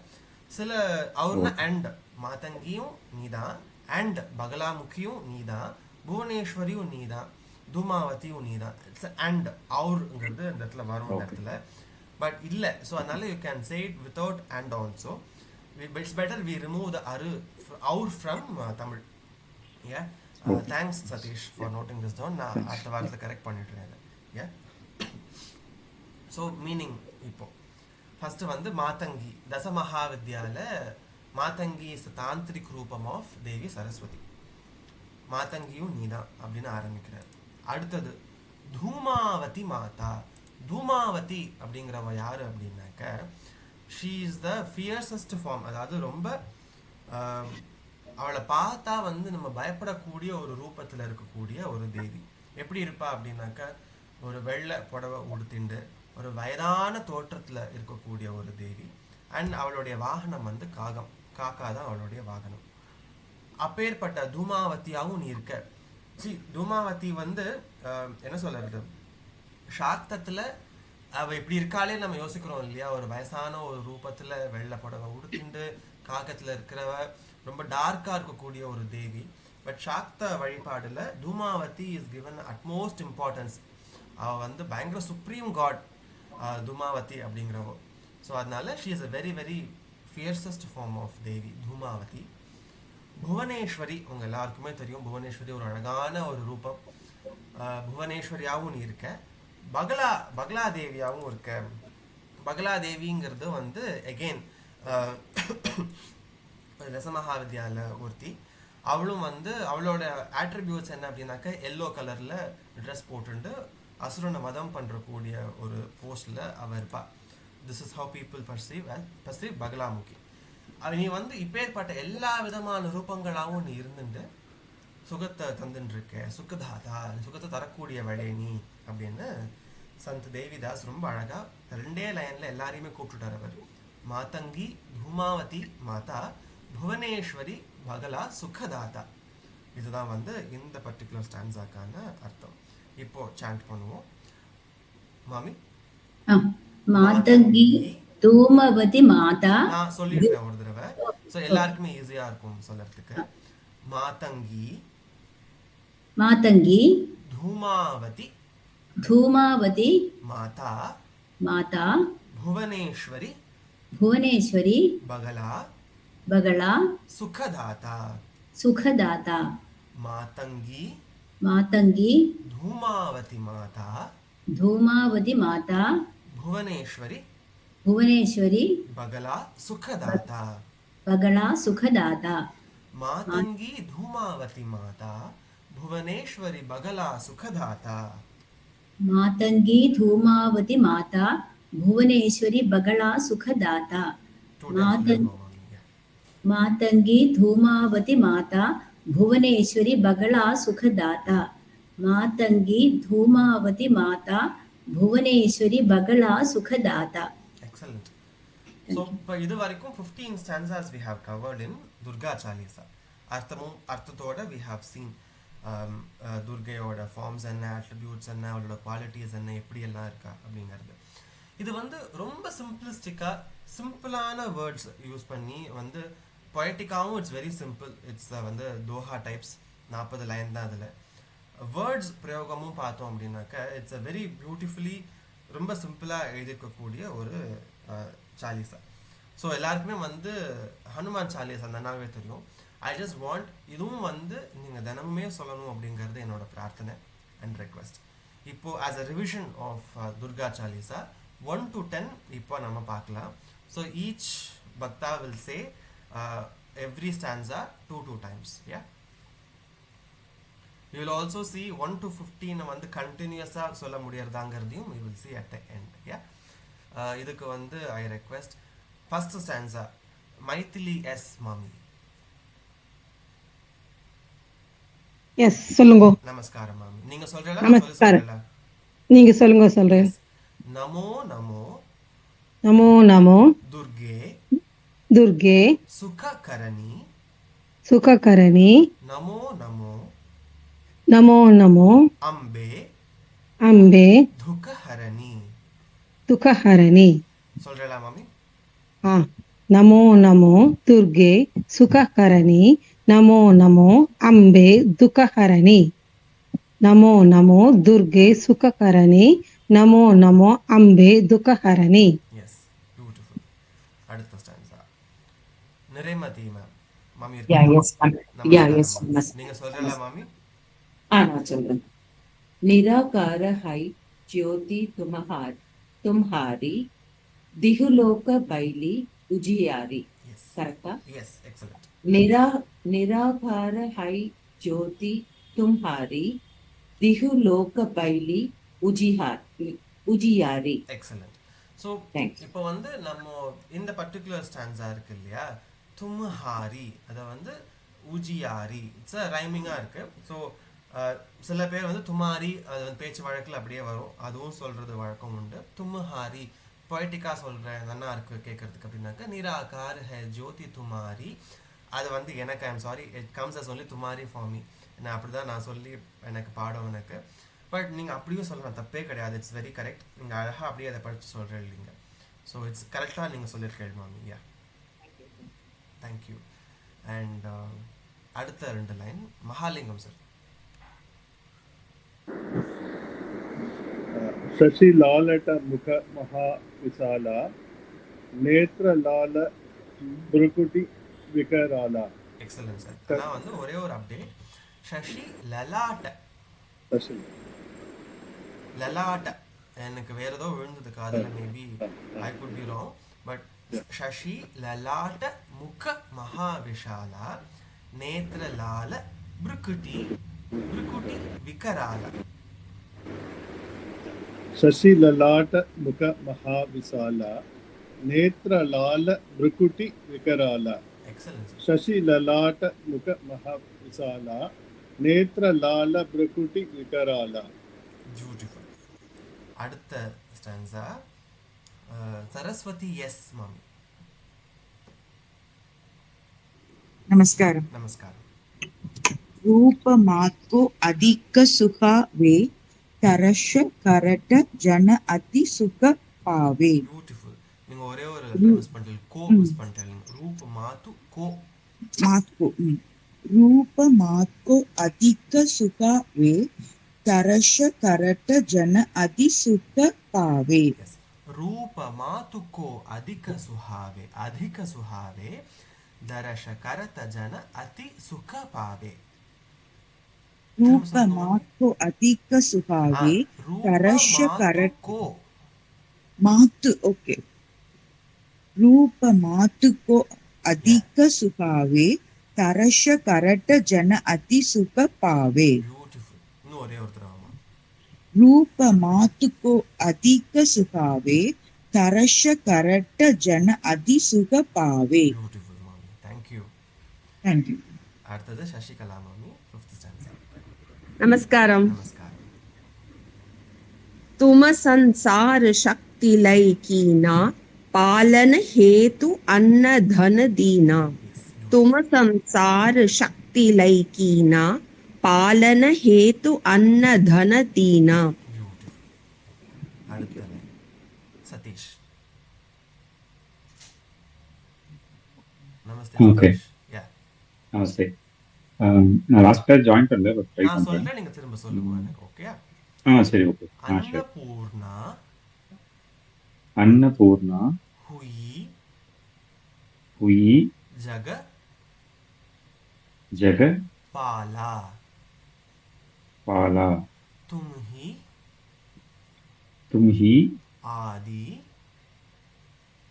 சில அவர்னா அண்ட் மாதங்கியும் நீதான், அண்ட் பகலாமுகியும் நீதான், புவனேஸ்வரியும் நீதான், தூமாவதியும் நீதான். இட்ஸ் அண்ட் அவருங்கிறது இந்த இடத்துல வரும் அந்த இடத்துல. பட் இல்லை, ஸோ அதனால you can say it without and also. It's better we remove the our from Tamil. Yeah. Thanks Satish for noting this down. நான் அடுத்த வாரத்தில் கரெக்ட் பண்ணிடுறேன். Yeah. So meaning இப்போ ஃபர்ஸ்ட் வந்து மாதங்கி தச மகாவித்யால மாதங்கி இஸ் தாந்திரிக் ரூபம் ஆஃப் தேவி சரஸ்வதி. மாதங்கியும் நீதான் அப்படின்னு ஆரம்பிக்கிறார். அடுத்தது தூமாவதி மாதா. தூமாவதி அப்படிங்கிறவ யாரு அப்படின்னாக்க, ஷீ இஸ் த ஃபியர்சஸ்ட் ஃபார்ம். அதாவது ரொம்ப அவளை பார்த்தா வந்து நம்ம பயப்படக்கூடிய ஒரு ரூபத்தில் இருக்கக்கூடிய ஒரு தேவி. எப்படி இருப்பா அப்படின்னாக்க, ஒரு வெள்ளை புடவை உடுத்திண்டு ஒரு வயதான தோற்றத்தில் இருக்கக்கூடிய ஒரு தேவி. அண்ட் அவளுடைய வாகனம் வந்து காகம், காக்கா தான் அவளுடைய வாகனம். அப்பேற்பட்ட தூமாவதியாகவும் நீ இருக்க. தூமாவதி வந்து என்ன சொல்றது, சாக்தத்தில் அவள் இப்படி இருக்காளே நம்ம யோசிக்கிறோம் இல்லையா, ஒரு வயசான ஒரு ரூபத்தில் வெள்ளை புடவை உடுத்திண்டு காக்கத்தில் இருக்கிறவ, ரொம்ப டார்க்காக இருக்கக்கூடிய ஒரு தேவி. பட் சாக்த வழிபாடில் Dhumavati is given utmost importance. அவள் வந்து பயங்கர சுப்ரீம் காட் தூமாவதி அப்படிங்கிறவோ. ஸோ அதனால she is a very very fiercest form of Devi Dhumavati. Bhuvaneshwari உங்கள் எல்லாருக்குமே தெரியும், புவனேஸ்வரி ஒரு அழகான ஒரு ரூபம். புவனேஸ்வரியாகவும் நீ இருக்க, பகலா தேவியாகவும் இருக்க. பகலா தேவிங்கிறது வந்து அகெயின் ரசமகாவித்யால ஒருத்தி. அவளும் வந்து அவளோட ஆட்ரிபியூட்ஸ் என்ன அப்படின்னாக்க, எல்லோ கலரில் ட்ரெஸ் போட்டுட்டு அசுரனை வதம் பண்ணுறக்கூடிய ஒரு போஸ்டில் அவள் இருப்பாள். This is how people perceive Bagalamukhi. நீ வந்து இப்பேற்பட்ட எல்லா விதமான ரூபங்களாகவும் நீ இருந்துட்டு சுகத்தை தந்துட்டுருக்க, சுகதாதா, சுகத்தை தரக்கூடிய வழி நீ அப்படின்னு சந்த் தேவிதாஸ் ரொம்ப அழகா 2 லைன்ல எல்லாரையுமே கூப்பிட்டுட்டார் அவர். மாதங்கி தூமாவதி மாதா புவனேஸ்வரி பகலா சுகதாதா. இதுதான் வந்து இந்த பர்டிகுலர் ஸ்டான்ஸாக்கான அர்த்தம். இப்போ சாண்ட் பண்ணுவோம். மாமி, மாதங்கி தூமாவதி மாதா. நான் சொல்லிடுறேன் ஒரு தடவை, ஸோ எல்லாருக்குமே ஈஸியா இருக்கும் சொல்லறதுக்கு. மாதங்கி மாதங்கி தூமாவதி தூமாவதி மாதா மாதா புவனேஸ்வரி புவனேஸ்வரி பகலா बगला सुखदाता सुखदाता मातंगी मातंगी धूमावती माता धूमावती माता भुवनेश्वरी भुवनेश्वरी बगला सुखदाता बगला सुखदाता मातंगी धूमावती माता भुवनेश्वरी बगला सुखदाता मातंगी धूमावती माता भुवनेश्वरी बगला सुखदाता मातंगी धूमावती माता भुवनेश्वरी बगला सुखदाता मातंगी धूमावती माता भुवनेश्वरी बगला सुखदाता. Excellent. So இது வரைக்கும் 15 stanzas we have covered in Durga Chalisa. அர்த்தத்தோட we have seen துர்கையோட ஃபார்ம்ஸ் என்ன, அட்ரிபியூட்ஸ் என்ன, அவளோட குவாலிட்டிஸ் என்ன, எப்படி எல்லாம் இருக்கா அப்படிங்கிறது. இது வந்து ரொம்ப சிம்பிளான வேர்ட்ஸ் யூஸ் பண்ணி வந்து பொயட்டிக்காகவும் இட்ஸ் வெரி சிம்பிள். இட்ஸ் வந்து தோஹா டைப்ஸ், 40 லைன் தான் அதில். வேர்ட்ஸ் பிரயோகமும் பார்த்தோம் அப்படின்னாக்கா இட்ஸ் அ வெரி பியூட்டிஃபுல்லி ரொம்ப சிம்பிளாக எழுதியிருக்கக்கூடிய ஒரு சாலிசா. ஸோ எல்லாருக்குமே வந்து ஹனுமான் சாலிசா நல்லாவே தெரியும். ஐ ஜஸ்ட் வாண்ட் இதுவும் வந்து நீங்கள் தினமுமே சொல்லணும் அப்படிங்கிறது என்னோட பிரார்த்தனை அண்ட் ரெக்வெஸ்ட். இப்போது as a revision of Durga Chalisa 1 to 10 இப்போ நம்ம பார்க்கலாம். ஸோ ஈச் பக்தா will say every stanza 2 times. Yeah, you will also see 1 to 15 வந்து கண்டினியூஸா சொல்ல முடியறதாங்கிறதையும் you will see at the end. Yeah, இதுக்கு வந்து I request first stanza Maithili S மாமி. எஸ் சொல்லுங்க. நமஸ்காரம் மாமி. நீங்க சொல்றீங்களா? நமஸ்காரம். நீங்க சொல்லுங்க. சொல்றேன். நமோ நமோ நமோ நமோ துர்கே துர்கே சுககரணி சுககரணி நமோ நமோ நமோ நமோ அம்பே அம்பே துக்கஹரணி துக்கஹரணி. சொல்றீங்களா மாமி? நமோ நமோ துர்கே சுககரணி நமோ நமோ அம்பே துக்கஹரணி. நமோ நமோ துர்கே சுககரணி நமோ நமோ அம்பே துக்கஹரணி. Yes, beautiful. அடுத்த ஸ்டான்ஸா நிறைமதி மேம். மாமி நீங்க சொல்றீங்களா மாமி? நான் சொல்றேன். निराकार है ज्योति तुम्हारी दिहुलोक बैली उजियारी. करेक्टा? Yes, excellent. निराकार है ज्योति तुम्हारी दिहुलोक बैली उजियारी. एक्सीलेंट. ஸோ இப்போ வந்து நம்ம இந்த பர்டிகுலர் ஸ்டான்ஸா இருக்கு இல்லையா, தும்ஹாரி, அதை வந்து உஜியாரி, இட்ஸ் அ ரைமிங்காக இருக்கு. ஸோ சில பேர் வந்து துமாரி, அது வந்து பேச்சு வழக்கில் அப்படியே வரும், அதுவும் சொல்கிறது வழக்கம் உண்டு. தும்ஹாரி பொய்டிக்காக சொல்கிறேன், நல்லா இருக்குது கேட்குறதுக்கு அப்படின்னாக்கா நிராகார் ஹே ஜோதி துமாரி, அது வந்து எனக்கு I'm sorry it comes as only துமாரி ஃபார் மீ. நான் அப்படி தான் நான் சொல்லி எனக்கு பாடம் எனக்கு. பட் நீங்கள் அப்படியும் சொல்லலாம், தப்பே கிடையாது, இட்ஸ் வெரி கரெக்ட். நீங்கள் அழகாக அப்படியே அதை படித்து சொல்கிறேன் இல்லைங்க. ஸோ இட்ஸ் கரெக்டாக நீங்கள் சொல்லியிருக்கேன் மாமி. யா, தேங்க்யூ. அண்ட் அடுத்த 2 லைன் மகாலிங்கம் சார். शशि लालट मुख महाविशाला नेत्र लाल ब्रुकुटी विकराला. Excellent sir. ஆனால் வந்து ஒரே ஒரு அப்டேட், சசி லலாட்ட, शशि லலாட்ட எனக்கு வேற ஏதோ விழுந்தது காதில், maybe I could be wrong, but சசி லலாட்ட முக மகாவிஷாலா நேத்ர லால ब्रुकुटी विकराला. शशि ललाट मुख महाविशाला नेत्र लाल ब्रुकुटी विकराला. शशि ललाट मुख महाविशाला नेत्र लाल ब्रुकुटी विकराला. ब्यूटीफुल. அடுத்த ஸ்டான்ஸா सरस्वती எஸ் மாமி. नमस्कार. नमस्कार. रूप मात्को अधिक सुख वे तरश करट जन अति सुख पावे. ब्यूटीफुल. நீங்க ஒரே ஒரு மிஸ் பண்ணிட்டீங்க, கோ மிஸ் பண்ணிட்டீங்க. ரூப் மாத்து கோ मात्को रूप मात्को अधिक सुख वे तरश करट जन अति सुख पावे. रूप मातु को अधिक सुहावे दरश करत जन अति सुख पावे. रूप मातु अधिक सुहावे तरश करट को मातु ओके रूप मातु को अधिक सुहावे तरश करट जन अति सुख पावे. இன்னும் ஒரே ஒரு தடவை रूप मातु को अधिक सुहावे तरश करट जन अति सुख पावे. பியூட்டிஃபுல் மாமி, தேங்க்யூ. தேங்க்யூ. அடுத்தது சசிகலா மாமி, 5th ஸ்டான்ஸா. नमस्कारम. நமஸ்காரம். तुम संसार शक्ति लय कीना पालन हेतु अन्न धन दीना. तुम संसार शक्ति लय कीना पालन हेतु अन्न धन दीना. அடுத்த லைன் சதீஷ். நமஸ்தே ஓகே சதீஷ். யா, நமஸ்தே. நான் லாஸ்ட் கிளாஸ் ஜாயின் பண்ணல, பட் ட்ரை நான் பண்றேன். சொல்றேன், நீங்க திரும்ப சொல்லுங்க எனக்கு. ஓகேயா? சரி, ஓகே. சரி. अन्नपूर्णा अन्नपूर्णा हुई हुई जग जग पाला. पाला. तुम ही आदि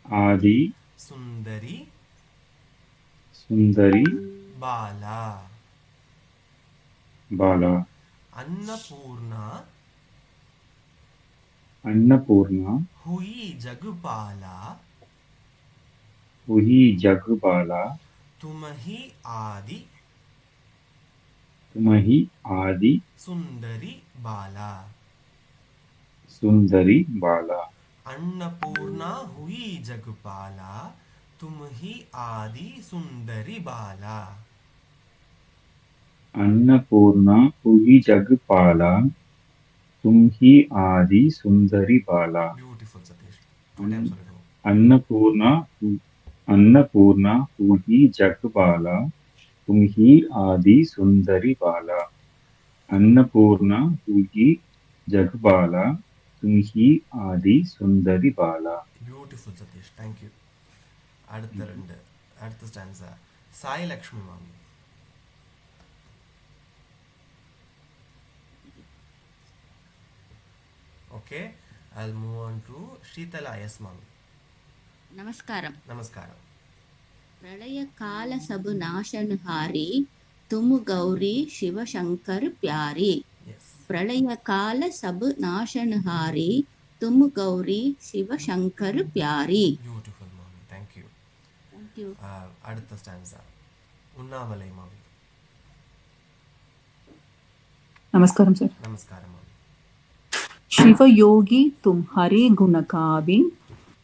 आदि सुंदरी सुंदरी बाला. बाला. अन्नपूर्णा अन्नपूर्णा हुई जगपाला. हुई जगपाला. तुम ही आदि सुंदरी बाला. सुंदरी बाला. अन्नपूर्णा हुई जगपाला. तुम ही आदि सुंदरी बाला. अन्नपूर्णा हुई जगपाला तुम ही आदि सुंदरी बाला. ब्यूटीफुल सतीश, 2 times சொல்லுங்க. अन्नपूर्णा हुई जगपाला तुम ही आदि सुंदरी बाला. अन्नपूर्णा हुई जगपाला तुम ही आदि सुंदरी बाला. Beautiful Satish, thank you. அடுத்த ஸ்டான்ஸா சாய் லக்ஷ்மி மாமி. Okay, I'll move on to Sheetala S mami. नमस्कारम. नमस्कारम. प्रलय काल सब नाशनहारी तुम गौरी शिव शंकर प्यारी. Yes. प्रलय काल सब नाशनहारी तुम गौरी शिव शंकर प्यारी. Beautiful mami, thank you. Thank you. அடுத்த ஸ்டான்ஸா உண்ணாமலை மாமி. नमस्कारम सर. नमस्कारम मामी. शिव योगी तुम्हारे गुण गावे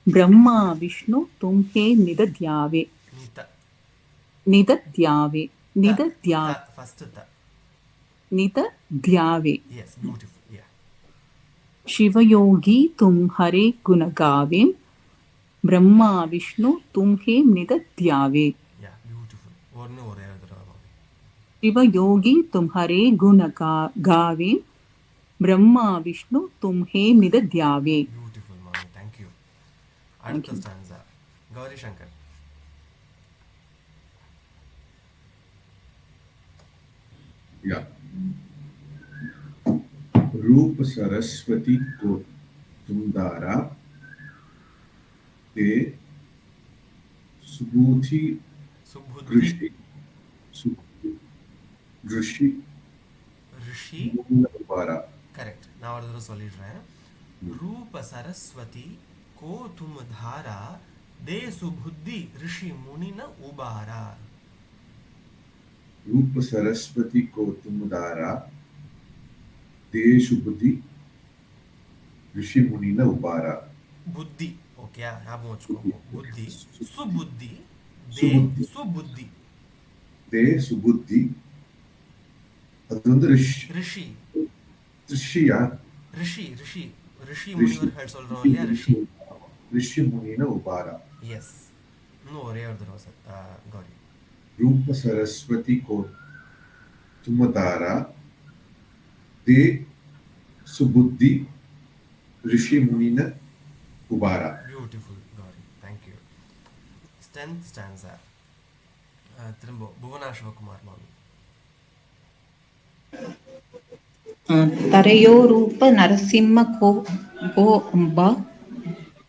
ब्रह्मा विष्णु तुम्हे निदध्यावे. निदध्यावे. निदध्यावे. First ta. निदध्यावे. Yes, beautiful. Yeah. Shiv योगी तुम्हारे गुण गावे ब्रह्मा विष्णु तुम्हे निदध्यावे. Yeah, beautiful. ஒரே ஒரு தடவை மாமி. शिव योगी तुम्हारे गुण गावे ब्रह्मा विष्णु तुम्हे निदध्यावे. Beautiful mami, thank you. அடுத்த ஸ்டான்ஸா கௌரி சங்கர். या रूप सरस्वती को तुम दारा ते सुबुद्धि ऋषि ऋषि ऋषि उबारा. करेक्ट, நான் ஒரு தடவை சொல்லிடுறேன். रूप सरस्वती को तुम धारा दे सुबुद्धि ऋषि मुनि न उबारा. रूप सरस्वती को तुम दारा दे सुबुद्धि ऋषि मुनि न उबारा. बुद्धि, ओके, ஞாபகம் வச்சுக்கோங்க. புத்தி சுபுத்தி தே சுபுத்தி. दे सुबुद्धि அது வந்து ரிஷி ரிஷியா ரிஷி ரிஷி ரிஷி முனிவர்கள் சொல்றோம் இல்லையா, ரிஷி ऋषि मुनि न उबारा. எஸ். இன்னும் ஒரே ஒரு தடவை சார் கௌரி. रूप सरस्वती को तुम दारा दे सुबुद्धि ऋषि मुनि न उबारा. Beautiful Gauri, thank you. 10th stanza திரும்ப புவனா சிவகுமார் மாமி. தரையோ ரூப நரசிம்ம கோ கோ அம்பா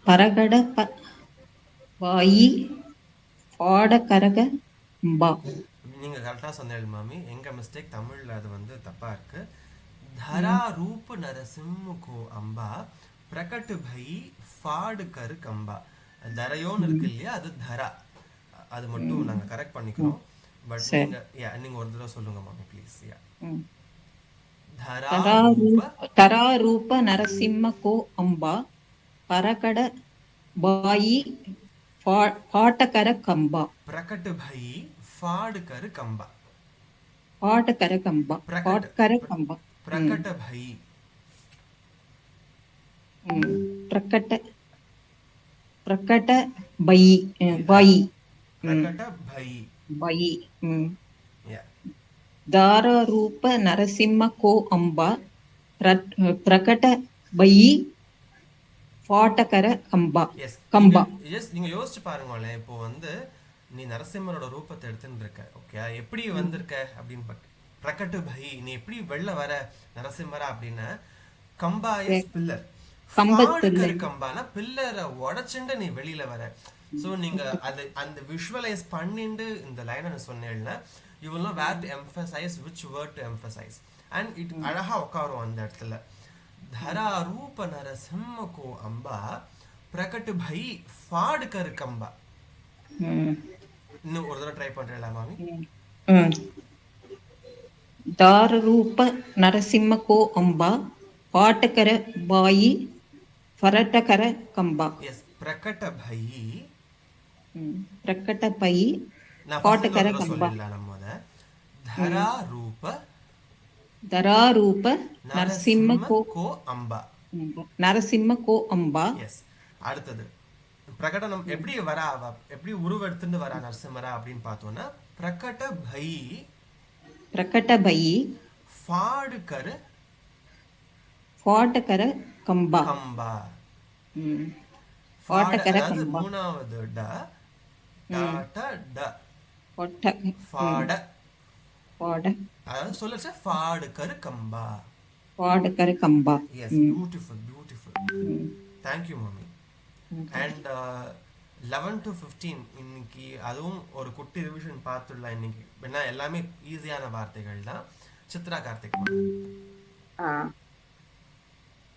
பரகட வாயி பாட கரக அம்பா. நீங்க கரெக்டா சொன்னீங்க மாமி. எங்க மிஸ்டேக், தமிழ்ல அது வந்து தப்பா இருக்கு. தரா ரூப நரசிம்ம கோ அம்பா பிரகட் பை ஃபாடு கரு கம்பா. தரையோன்னு இருக்கு இல்லையா, அது தரா. அது மட்டும் நாங்க கரெக்ட் பண்ணிக்கிறோம். பட் நீங்க ஒரு தடவை சொல்லுங்க மாமி ப்ளீஸ். தரா ரூப நரசிம்ம கோ அம்பா பரகட பாயி பாட்டகர கம்பா. பிரகட் பை ஃபாடு கரு கம்பா. பாட்டகர கம்பா. பாட்டகர கம்பா. பிரகட் பை. பிரகட பிரகட பை பாயி. பிரகட பை பாயி. தார ரூப நரசிம்ம கோ அம்பா பிரகட பையி பாட்டகர கம்பா. கம்பா. நீங்க யோசிச்சு பாருங்களேன். இப்போ வந்து நீ நரசிம்மரோட ரூபத்தை எடுத்துட்டு இருக்க, ஓகே, எப்படி வந்திருக்க அப்படின்னு பிரகட்டு பை, நீ எப்படி வெளில வர நரசிம்மரா அப்படின்னா, கம்பா இஸ் பில்லர். கம்பானா பில்லரை உடைச்சுட்டு நீ வெளியில வர. ஸோ நீங்க அதை அந்த விஷுவலைஸ் பண்ணிட்டு இந்த லைனை சொன்னேன்னா you will know where to emphasize, which word to emphasize, and it அழகா உட்காரும் அந்த இடத்துல. தரா ரூப நரசிம்ம கோ அம்பா பிரகட் பை ஃபாடு கரு கம்பா. இன்னும் ஒரு தடவை ட்ரை பண்றீங்களா மாமி? தார ரூப நரசிம்ம கோ அம்பா பாட்டகர பாயி பரட்டகர கம்பா. எஸ், பிரகட பை. பிரகட பை பாட்டகர கம்பா. தரா ரூப நரசிம்ம கோ அம்பா. நரசிம்ம கோ அம்பா. எஸ். அடுத்தது பிரகடனம் எப்படி வரா, எப்படி உருவெடுத்துட்டு வரா நரசிம்மரா அப்படின்னு பார்த்தோம்னா, பிரகட பை. பிரகட பை ஃபாடு கரு பாட்டகர கம்பா. கம்பா. பாட்டகர கம்பா. கம்பா. மூணாவது ட டாட ட ஃபாட ஃபாட. அதாவது சொல்லச்ச ஃபாடு கரு கம்பா. பாட்டகர கம்பா. Yes, beautiful beautiful. Thank you mummy. And 11 to 15 இன்னைக்கு அதுவும் ஒரு குட்டி ரிவிஷன் பார்த்துடலாம் இன்னைக்கு. ஏன்னா எல்லாமே ஈஸியான வார்த்தைகள் தான். சித்ரா கார்த்திக்.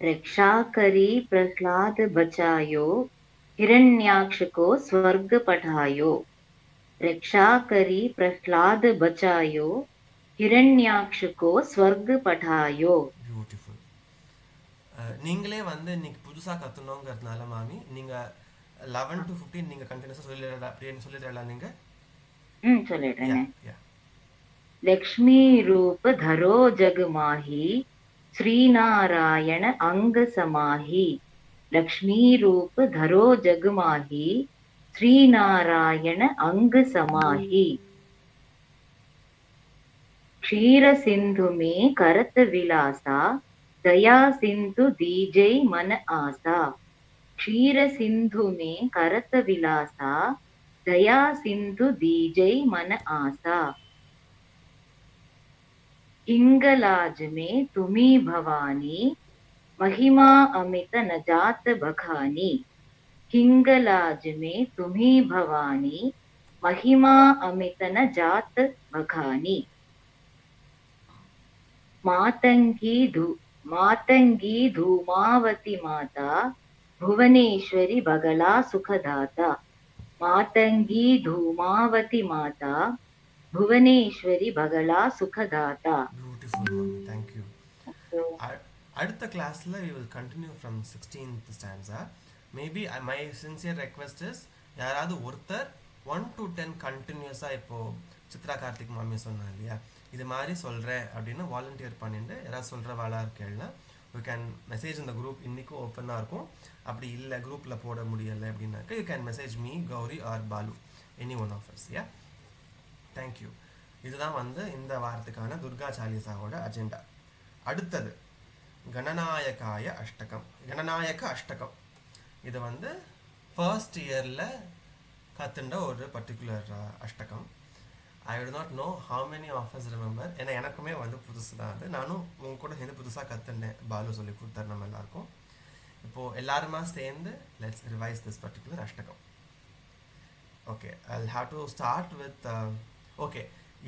रक्षा करी प्रहलाद बचायो हिरण्याक्ष को स्वर्ग पठायो. रक्षा करी प्रहलाद बचायो हिरण्याक्ष को स्वर्ग पठायो. பியூட்டிஃபுல். நீங்களே வந்து இன்னைக்கு புதுசா கத்துனோங்கிறதுனால மாமி நீங்க 11 to 15 நீங்க கண்டினியூஸா சொல்லிடலாம். அப்படின்னு சொல்லிடலாம் நீங்க. சொல்லிடுறேன். लक्ष्मी रूप धरो जग माही श्रीनारायण अंग समाही. लक्ष्मी रूप धरो जग माही श्रीनारायण अंग समाही. क्षीर सिंधु में करत विलासा दया सिंधु दीजै मन आसा. क्षीर सिंधु में करत विलासा दया सिंधु दीजै मन आसा. हिंगलाज में तुम्ही भवानी महिमा अमित न जात बखानी. हिंगलाज में तुम्ही भवानी महिमा अमित न जात बखानी. मातंगी धूमावती माता भुवनेश्वरी बगला सुखदाता. मातंगी धूमावती माता भुवनेश्वरी बगला सुखदाता. Beautiful mummy, thank you. அடுத்த கிளாஸ்ல we will continue from 16th stanza. Maybe my sincere request is யாராவது ஒருத்தர் 1 to 10 கண்டினியூஸா இப்போ சித்ரா கார்த்திக் மாமி சொன்னா இல்லையா, இது மாதிரி சொல்றேன் அப்படின்னு வாலண்டியர் பண்ணிட்டு யாராவது சொல்றவாளா இருக்கேன்னா யூ கேன் மெசேஜ் இந்த குரூப். இன்னைக்கும் ஓப்பனாக இருக்கும். அப்படி இல்லை குரூப்பில் போட முடியலை அப்படின்னாக்க you can message me, Gauri or Balu, any one of us. Yeah, thank you. இதுதான் வந்து இந்த வாரத்துக்கான துர்கா சாலிசாவோட அஜெண்டா. அடுத்தது கணநாயகாய அஷ்டகம். கணநாயக அஷ்டகம் இது வந்து ஃபர்ஸ்ட் இயரில் கற்றுண்ட ஒரு பர்டிகுலர் அஷ்டகம். I would not know how many of us remember. ஏன்னா எனக்குமே வந்து புதுசு தான் அது. நானும் உங்க கூட சேர்ந்து புதுசாக கற்றுனேன். பாலு சொல்லி கொடுத்தாரு நம்ம எல்லாருக்கும். இப்போது எல்லாருமா சேர்ந்து let's revise this particular அஷ்டகம். Okay, I'll have to start with okay,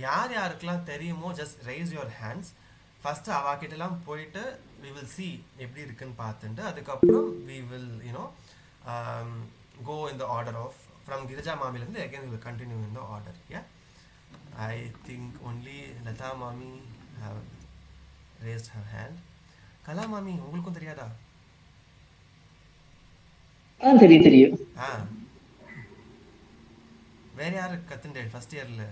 யார் யாருக்கெல்லாம் தெரியுமோ just raise your hands. First அவாக்கிட்டெல்லாம் போயிட்டு we will see எப்படி இருக்குன்னு பார்த்துட்டு அதுக்கப்புறம் we will go in the order of from Girija Mamiலேருந்து again we will continue in the order. Yeah, I think only Lata Mami have raised her hand. Kala Mami, உங்களுக்கும் தெரியாதா? தெரியும். வேற யாரு கத்துண்டே first இயர்ல?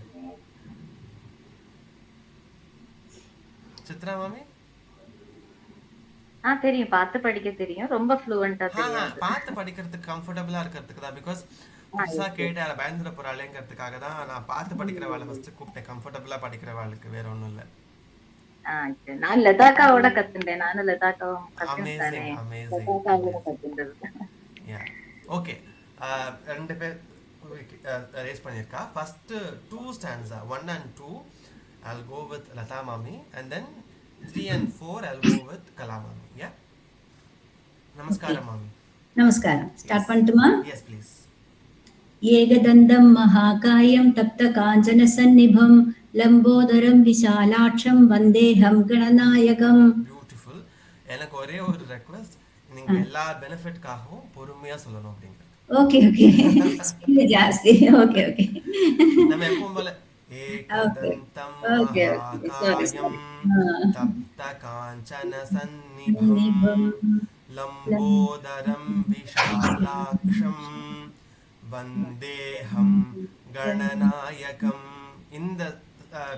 சித்ரா மாமி? தெரியும், பார்த்து படிக்க தெரியும். ரொம்ப ஃப்ளூவெண்டா தெரியும். பார்த்து படிக்கிறதுக்கு கம்ஃபர்ட்டபிளா இருக்கிறதுக்கு தான். பிகாஸ் புதுசா கேட்டு அதை பயந்துட போறாளேங்கிறதுக்காக தான் நான் பார்த்து படிக்கிறவாளை ஃபர்ஸ்ட் கூப்பிட்டேன். கம்ஃபர்ட்டபிளா படிக்கிறவாளுக்கு, வேற ஒன்றும் இல்லை. நான் லதாக்காவோட கத்துண்டேன். நானும் லதாக்காவும் ஓகே. ரெண்டு பேர் ரேஸ் பண்ணியிருக்கா. First 2 stanza 1 and 2 I'll go with Lata Mami, and then 3 and 4 I'll go with Kala Mami. Yeah, namaskaram Mami. Namaskaram. Start pannட்டுமா? Yes please. ஏகதந்தம் மகாகாயம் தப்த காஞ்சன சந்நிபம் லம்போதரம் விஷாலாட்சம் வந்தேஹம் கணநாயகம். பியூட்டிஃபுல். எனக்கு ஒரே ஒரு ரெக்வெஸ்ட், நீங்க எல்லா பெனிஃபிட்காகவும் பொறுமையா சொல்லணும் அப்படிங்க. ஓகே ஓகே, ஸ்பீட் ஜாஸ்தி. ஓகே ஓகே, நம்ம எப்பவும் போல ஏகதந்தம் மகாகாயம் தப்த காஞ்சன சந்நிபம் லம்போதரம் விஷாலாட்சம் வந்தேஹம் கணநாயகம். இந்த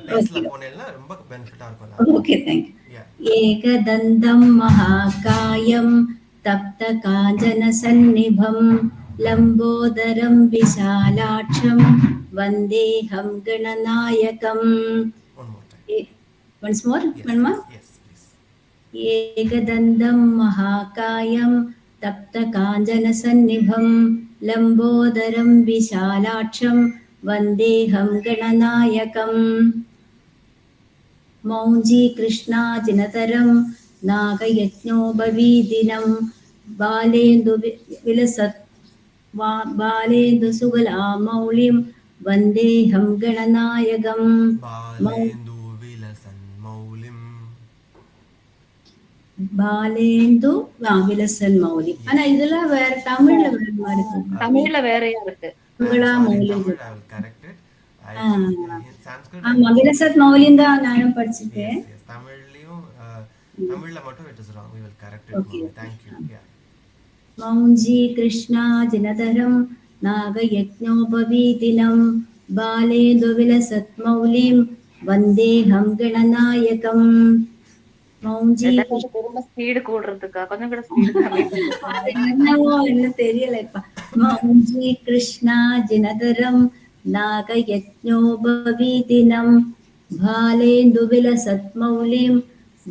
பேஸ்ல போனேன்னா ரொம்ப பெனிஃபிட்டா இருக்கும். Okay, thank you. ஏகதந்தம் மகாகாயம் தப்த காஞ்சன சந்நிபம் லம்போதரம் விஷாலாட்சம் வந்தேஹம் கணநாயகம். Once more, one more. Yes please. ஏகதந்தம் மகாகாயம் தப்த காஞ்சன சந்நிபம் லம்போதரம் விஷாலாட்சம் வந்தேஹம் கணநாயகம். மௌஞ்சி கிருஷ்ணாஜினதரம் நாகயஜ்ஞோபவீதினம் பாலேந்து விலசத் பாலேந்து சுகலாமௌலிம் வந்தேஹம் கணநாயகம். பாலேந்து விலசன் மௌலிம். பாலேந்து விலசன் மௌலி. ஆனா இதெல்லாம் வேற, தமிழ்ல வேற மாதிரி இருக்கு. தமிழ்ல வேறயா இருக்கு. சுகலா மௌலிம். Sanskrit ஆமா, விலசத் மௌலிம் தான் நானும் படிச்சிட்டேன். தமிழ்லயும் தமிழ்ல மட்டும் it is wrong. We will correct it. Thank you. Yeah. மௌஞ்சி கிருஷ்ணாஜினதரம் நாகயஜ்ஞோபவீதினம் பாலேந்து விலசத் மௌலிம் வந்தேஹம் கணநாயகம். மௌஞ்சி திரும்ப ஸ்பீடு கூடுறதுக்கா கொஞ்சம் கூட ஸ்பீடு கம்மி என்னவோ என்ன தெரியல இப்ப. மௌஞ்சி கிருஷ்ணாஜினதரம் நாகயஜ்ஞோபவீதினம் பாலேந்து விலசத் மௌலிம்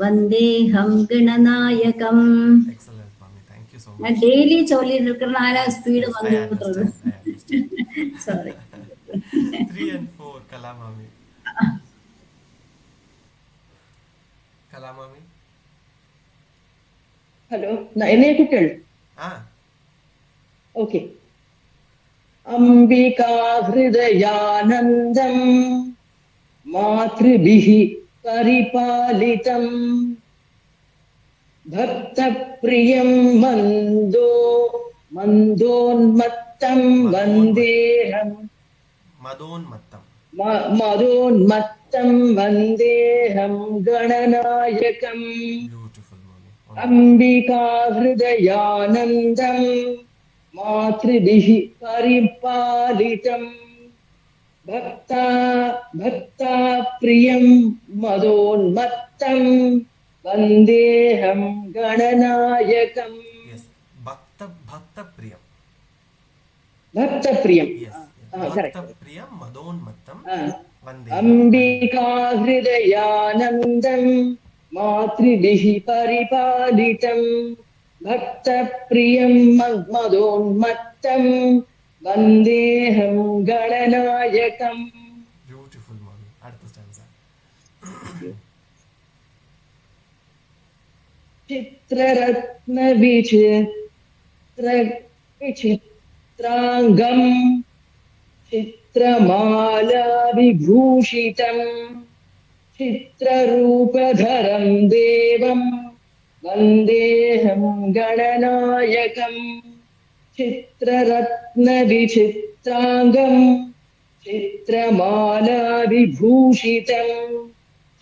வந்தேஹம் கணநாயகம். நான் டெய்லி சொல்லிட்டு இருக்கிறனால ஸ்பீடு வந்து sorry. 3 and 4 Kala Mami. Kala Mami. Hello, ಎನ್ನೇಕು ಕೇಳು. ಓಕೆ. ಅಂಬಿಕಾ ಹೃದಯಾನಂದಂ ಮಾತೃಭಿಃ ಪರಿಪಾಲಿತಂ ಭಕ್ತಪ್ರಿಯಂ ಮಂದೋನ್ಮತ್ತಂ ವಂದೇಹಂ ಮದೋನ್ಮತ್ತಂ ವಂದೇಹಂ ಗಣನಾಯಕಂ. ಅಂಬಿಕಾ ಹೃದಯಾನಂದಂ ಮಾತೃಭಿಃ ಪರಿಪಾಲಿತಂ ಭಕ್ತಾಪ್ರಿಯಂ ಮದೋನ್ಮತ್ತಂ வந்தேஹம் கணநாயகம். Yes, bhakta priyam. Bhakta priyam. Yes. Bhakta priyam madonmattam vandeham. Ambika hridayanandam matribhihi paripalitam bhakta priyam madonmattam vandeham gananayakam. Beautiful, ma'am. you. विचित्राङ्गम् चित्रमाला विभूषितम् चित्ररूपधरं देवं वन्देऽहं गणनायकम् चित्ररत्नविचित्राङ्गम् चित्रमाला विभूषितम्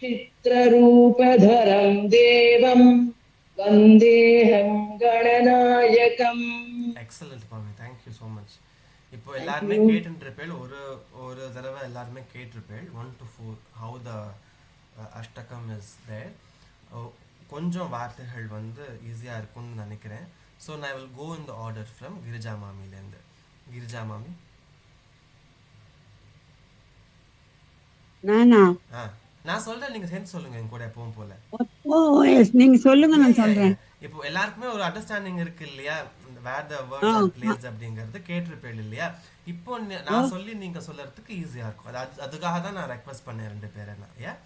चित्ररूपधरं देवं वन्देऽहं गणनायकम्. எக்ஸலண்ட் மாமி, தேங்க்யூ ஸோ மச். இப்போ எல்லாருமே கேட்டுருப்பேள், ஒரு ஒரு தடவை எல்லாருமே கேட்டிருப்பேள் 1 to 4 ஹவு த அஷ்டகம் இஸ் தேர். கொஞ்சம் வார்த்தைகள் வந்து ஈஸியாக இருக்கும்னு நினைக்கிறேன். ஸோ நான் will go in the order from Girija மாமிலேருந்து. கிரிஜா மாமி. நானா? நான் சொல்றேன், நீங்க சேர்ந்து சொல்லுங்க என் கூட எப்பவும் போல. ஓ எஸ், நீங்க சொல்லுங்க, நான் சொல்றேன். இப்போ எல்லாருக்குமே ஒரு அண்டர்ஸ்டாண்டிங் இருக்கு இல்லையா, வேர் த வேர்ட்ஸ் ஆர் பிளேஸ்ட் அப்படிங்கிறது கேட்டிருப்பேன் இல்லையா. இப்போ நான் சொல்லி நீங்க சொல்றதுக்கு ஈஸியா இருக்கும். அதுக்காக தான் நான் ரெக்வெஸ்ட் பண்ணேன் ரெண்டு பேரை.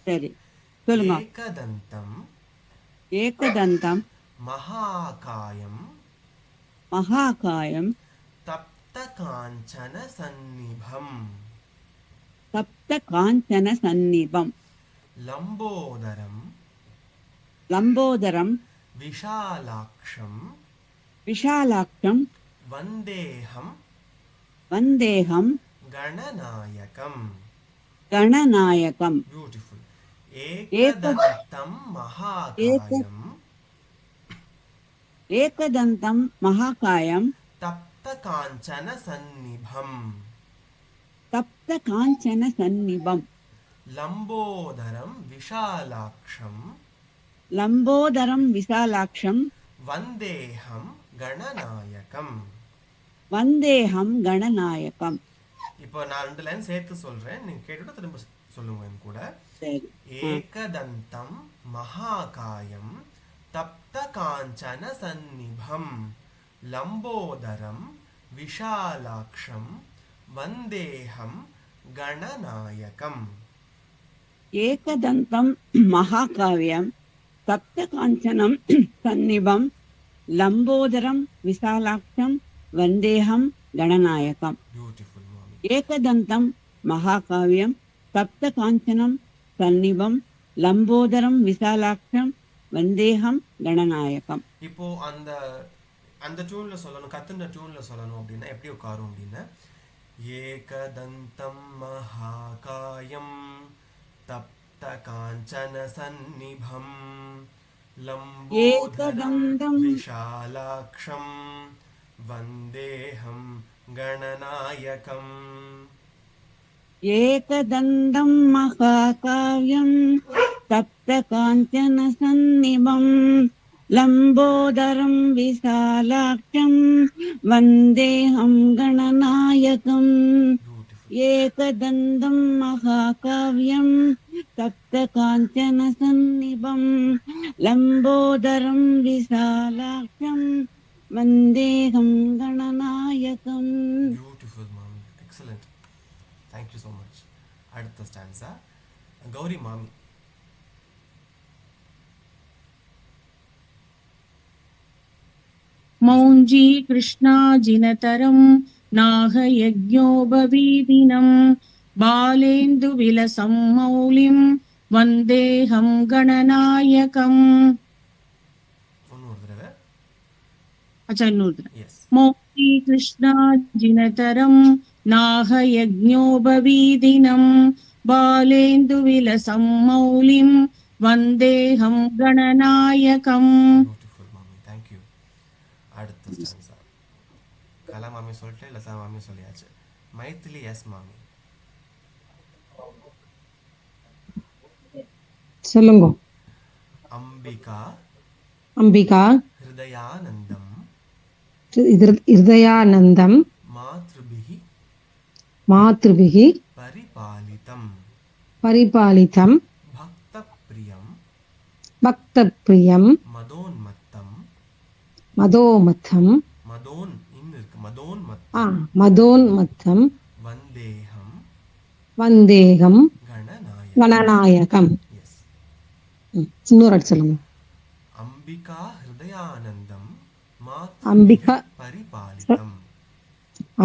சரி சொல்லுங்க. ஏகதந்தம் ஏகதந்தம் மகாகாயம் மகாகாயம் தப்த காஞ்சன சந்நிபம் சப்த காஞ்சன சந்நிபம் லம்போதரம் லம்போதரம் விஷாலாக்ஷம் விஷாலாக்ஷம் வந்தேஹம் வந்தேஹம் கணநாயகம் கணநாயகம். பியூட்டிஃபுல். ஏகதந்தம் மகாகாயம் ஏகதந்தம் மகாகாயம் தப்த காஞ்சன சந்நிபம் தப்த காஞ்சன சந்நிபம் லம்போதரம் விஷாலாக்ஷம் லம்போதரம் விசாலாக்ஷம் வந்தேஹம் கணநாயகம் வந்தேஹம் கணநாயகம். இப்போ நான் 2 லைன் சேர்த்து சொல்றேன், நீங்க கேட்டுட்டு திரும்ப சொல்லுங்க என் கூட. சரி. ஏகதந்தம் மகாகாயம் தப்த காஞ்சன சந்நிபம் லம்போதரம் விஷாலாக்ஷம் வந்தேஹம் கணநாயகம். ஏகதந்தம் மகாகாவியம் சப்த காஞ்சனம் சந்நிபம் லம்போதரம் விசாலாக்ஷம் வந்தேஹம் கணநாயகம். பியூட்டிஃபுல் மாமி. ஏகதந்தம் மகாகாவியம் சப்த காஞ்சனம் சந்நிபம் லம்போதரம் விசாலாக்ஷம் வந்தேஹம் கணநாயகம். இப்போ அந்த அந்த டியூன்ல சொல்லணும், கத்துன டியூன்ல சொல்லணும் அப்படின்னா எப்படி உட்காரும் அப்படின்னா, ஏகதந்தம் மகாகாயம் தப்த காஞ்சன சந்நிபம் லம்போதரம் விஷாலாக்ஷம் வந்தேஹம் கணநாயகம். ஏகதந்தம் மகாகாவியம் தப்த காஞ்சன சந்நிபம் லம்போதரம் விசாலாக்ஷம் வந்தேஹம் கணநாயகம். ஏகதந்தம் மகாகாவியம் தப்த காஞ்சன சந்நிபம் லம்போதரம் விசாலாக்ஷம் வந்தேஹம் கணநாயகம். பியூட்டிஃபுல் மாமி, எக்ஸலண்ட், தேங்க்யூ ஸோ மச். அடுத்த ஸ்டான்ஸா கௌரி மாமி. மௌஞ்சி கிருஷ்ணாஜினதரம் நாகயஜ்ஞோபவீதினம் பாலேந்து விலசம் மௌலிம் வந்தேஹம் கணநாயகம். மௌஞ்சி கிருஷ்ணாஜினதரம் நாகயஜ்ஞோபவீதினம் பாலேந்து விலசம் மௌலிம் வந்தேஹம் கணநாயகம். அடுத்த ஸ்டான்ஸா கலா மாமி சொல்லிட்டு லதா மாமி சொல்லியாச்சு. மைத்திலி எஸ் மாமி சொல்லுங்க. அம்பிகா அம்பிகா ஹிருதயானந்தம் ஹிருதயானந்தம் மாத்ருபிஹி மாத்ருபிஹி பரிபாலிதம் பரிபாலிதம் பக்தப்ரியம் பக்தப்ரியம் மதோன்மத்தம் மதோமத்தம் மதோன் இன்னும் இருக்கு மதோன்மத்தம் மதோன்மத்தம் வந்தேஹம் வந்தேகம் கணநாயகம். இன்னொரு வாட்டி சொல்லுங்க. அம்பிகா ஹிருதயானந்தம் அம்பிகா பரிபாலிதம்.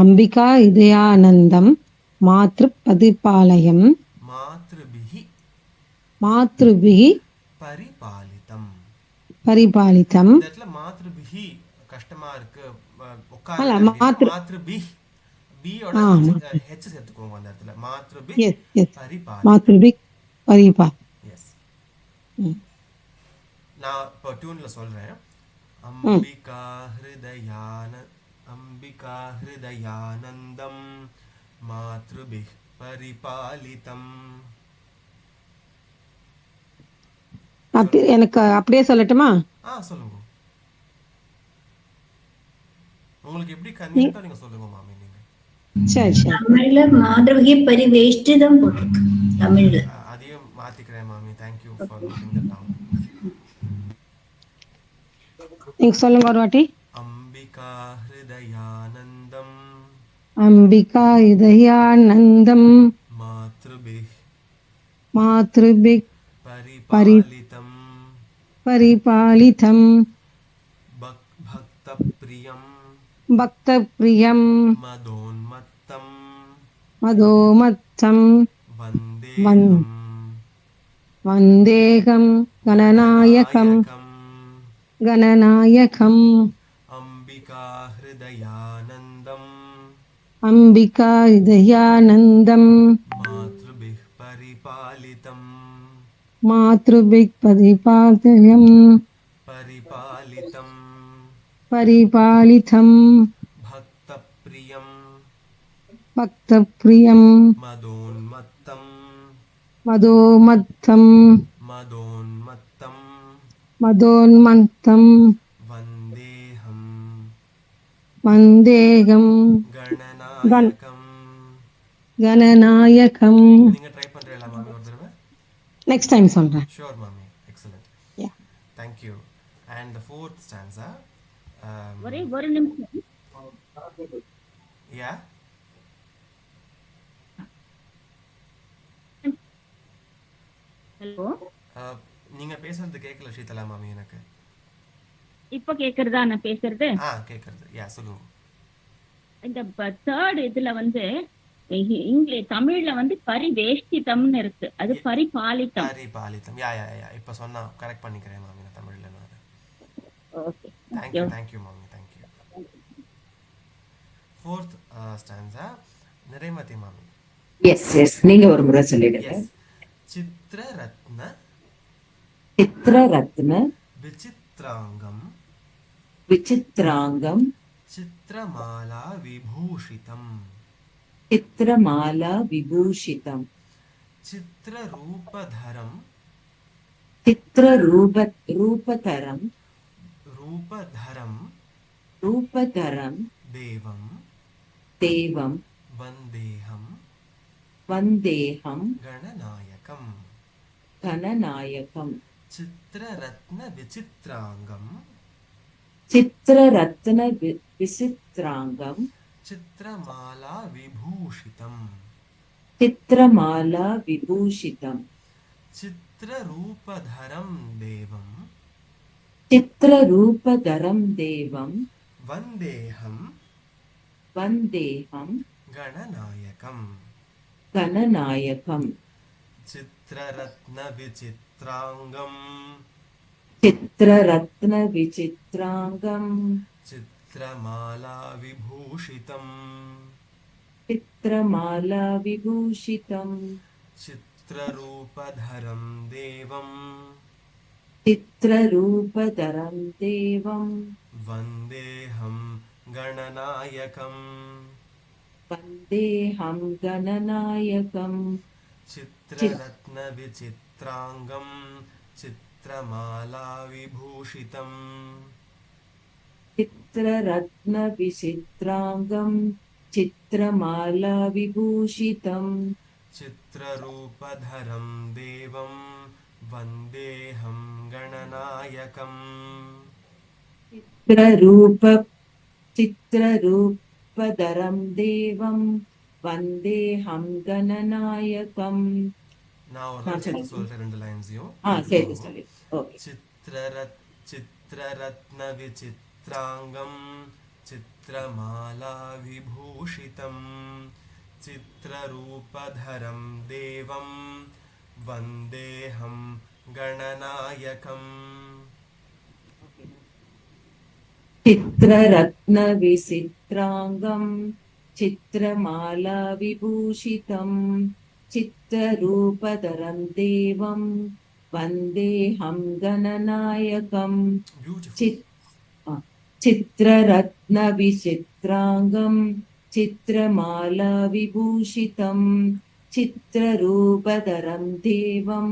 அம்பிகா இதயானந்தம் மாத்ரு பதிபாலயம் மாத்ருபிஹி மாத்ருபிஹி பரிபாலிதம். பரிபாலிதம். இந்த இடத்துல மாத்ருபிஹி கஷ்டமா இருக்கு உட்கார்ந்து மாத்ருபிஹ் பியோட ஹெச் சேர்த்துக்கோங்க அந்த இடத்துல. மாத்ருபிஹ் பரிபாலிதம். மாத்ருபிஹ் பரிபா. எஸ். நான் இப்போ டியூன்ல சொல்றேன். அம்பிகா ஹிருதயானந்தம் மாத்ருபிஹ் பரிபாலிதம். எனக்கு அப்படியே சொல்லட்டுமா? சொல்லுங்க. உங்களுக்கு எப்படி கன்வீனியன்ட்டா நீங்க சொல்லுங்க மாமி. நீங்க சரி சரி. தமிழ்ல மாத்ருபிஹி பரிவேஷ்டிதம் போட்டுருக்கு தமிழ்ல. அதையும் மாத்திக்கிறேன் மாமி. Thank you for noting that down. நீங்க சொல்லுங்க ஒரு வாட்டி. அம்பிகா ஹிருதயானந்தம் அம்பிகா இதயானந்தம் மாத்ருபிஹ் மாத்ருபிஹ் பரிபாலிதம் பரிபாலிதம் பக்தப்ரியம் பக்தப்ரியம் மதோன்மத்தம் மதோமத்தம் வந்தேகம் கணநாயகம் கணநாயகம். அம்பிகா ஹிருதயானந்தம் அம்பிகா இதயானந்தம் மாத்ருபிஹ் பரிபாலிதம் மாத்ருபிஹ் பரிபாலிதம் பரிபாலிதம் பரிபாலிதம் பக்தப்ரியம் பக்தப்ரியம் மதோன்மத்தம் மதோமத்தம் மதோன்மத்தம் மதோன்மத்தம் வந்தேஹம் வந்தேகம் கணநாயகம். கணநாயகம். நீங்க ட்ரை பண்றீங்களா மாமி ஒரு தடவை? நெக்ஸ்ட் டைம் சொல்றேன். ஷூர் மாமி. Excellent. Yeah. Thank you. And the fourth stanza. ஒரே ஒரு நிமிஷம். Yeah. ஹலோ. நீங்க பேசுறது கேட்கல சீதலா மாமி எனக்கு. இப்ப கேக்குறதா நான் பேசுறது? கேக்குறது. யா சொல்லுங்க. இந்த தேர்ட் இதுல வந்து தமிழ்ல வந்து பரிவேஷ்டிதம்னு இருக்கு. அது பரிபாலிதம். பரிபாலிதம். யா யா யா இப்ப சொன்னா கரெக்ட் பண்ணிக்கிறேன் மாமி நான் தமிழ்ல நான். ஓகே. Thank you மாமி. Thank you. Fourth stanza Niraimathi மாமி. எஸ் எஸ் நீங்க ஒரு முறை சொல்லிடுங்க. சித்ரரத்ன சித்ரரத்ன விசித்ராங்கம் விசித்ராங்கம் சித்ரமாலா விபூஷிதம் சித்ரமாலா விபூஷிதம் சித்ரரூபதரம் ரூபதரம் ரூபதரம் தேவம் தேவம் வந்தேஹம் கணநாயகம் கணநாயகம். சித்ரரத்ன விசித்ராங்கம் சித்ரரத்ன விசித்ராங்கம் சித்ரமாலா விபூஷிதம் சித்ரமாலா விபூஷிதம் சித்ரரூபதரம் தேவம் சித்ரரூபதரம் தேவம் வந்தேஹம் கணநாயகம் கணநாயகம். சித்ரரத்ன விசித்ராங்கம் சித்ரரத்ன விசித்ராங்கம் சித்ரமாலா விபூஷிதம் சித்ரமாலா விபூஷிதம் சித்ரரூபதரம் தேவம் சித்ரரூபதரம் தேவம் வந்தேஹம் கணநாயகம் வந்தேஹம் கணநாயகம். சித்ரரத்ன விசித்ராங்கம் சித்ரமாலா விபூஷிதம் சித்ரரத்ன விசித்ராங்கம் சித்ரமாலா விபூஷிதம் சித்ரரூபதரம் தேவம் வந்தேஹம் கணநாயகம் சித்ரரூபதரம் தேவம் வந்தேஹம் கணநாயகம். நான் ஒரு தடவை சேர்த்து சொல்றேன் 2 லைன்ஸையும். சேர்த்து சொல்லி. ஓகே. चित्ररत्न विचित्रांगं चित्रमाला विभूषितं चित्ररूपधरं देवं वन्देऽहं गणनायकम्. चित्ररत्न विचित्रांगं चित्रमाला विभूषितं चित्ररूपधरं देवं वन्देऽहं गणनायकम्. चित्ररत्न विचित्रांगं चित्रमाला विभूषितं चित्ररूपधरं देवं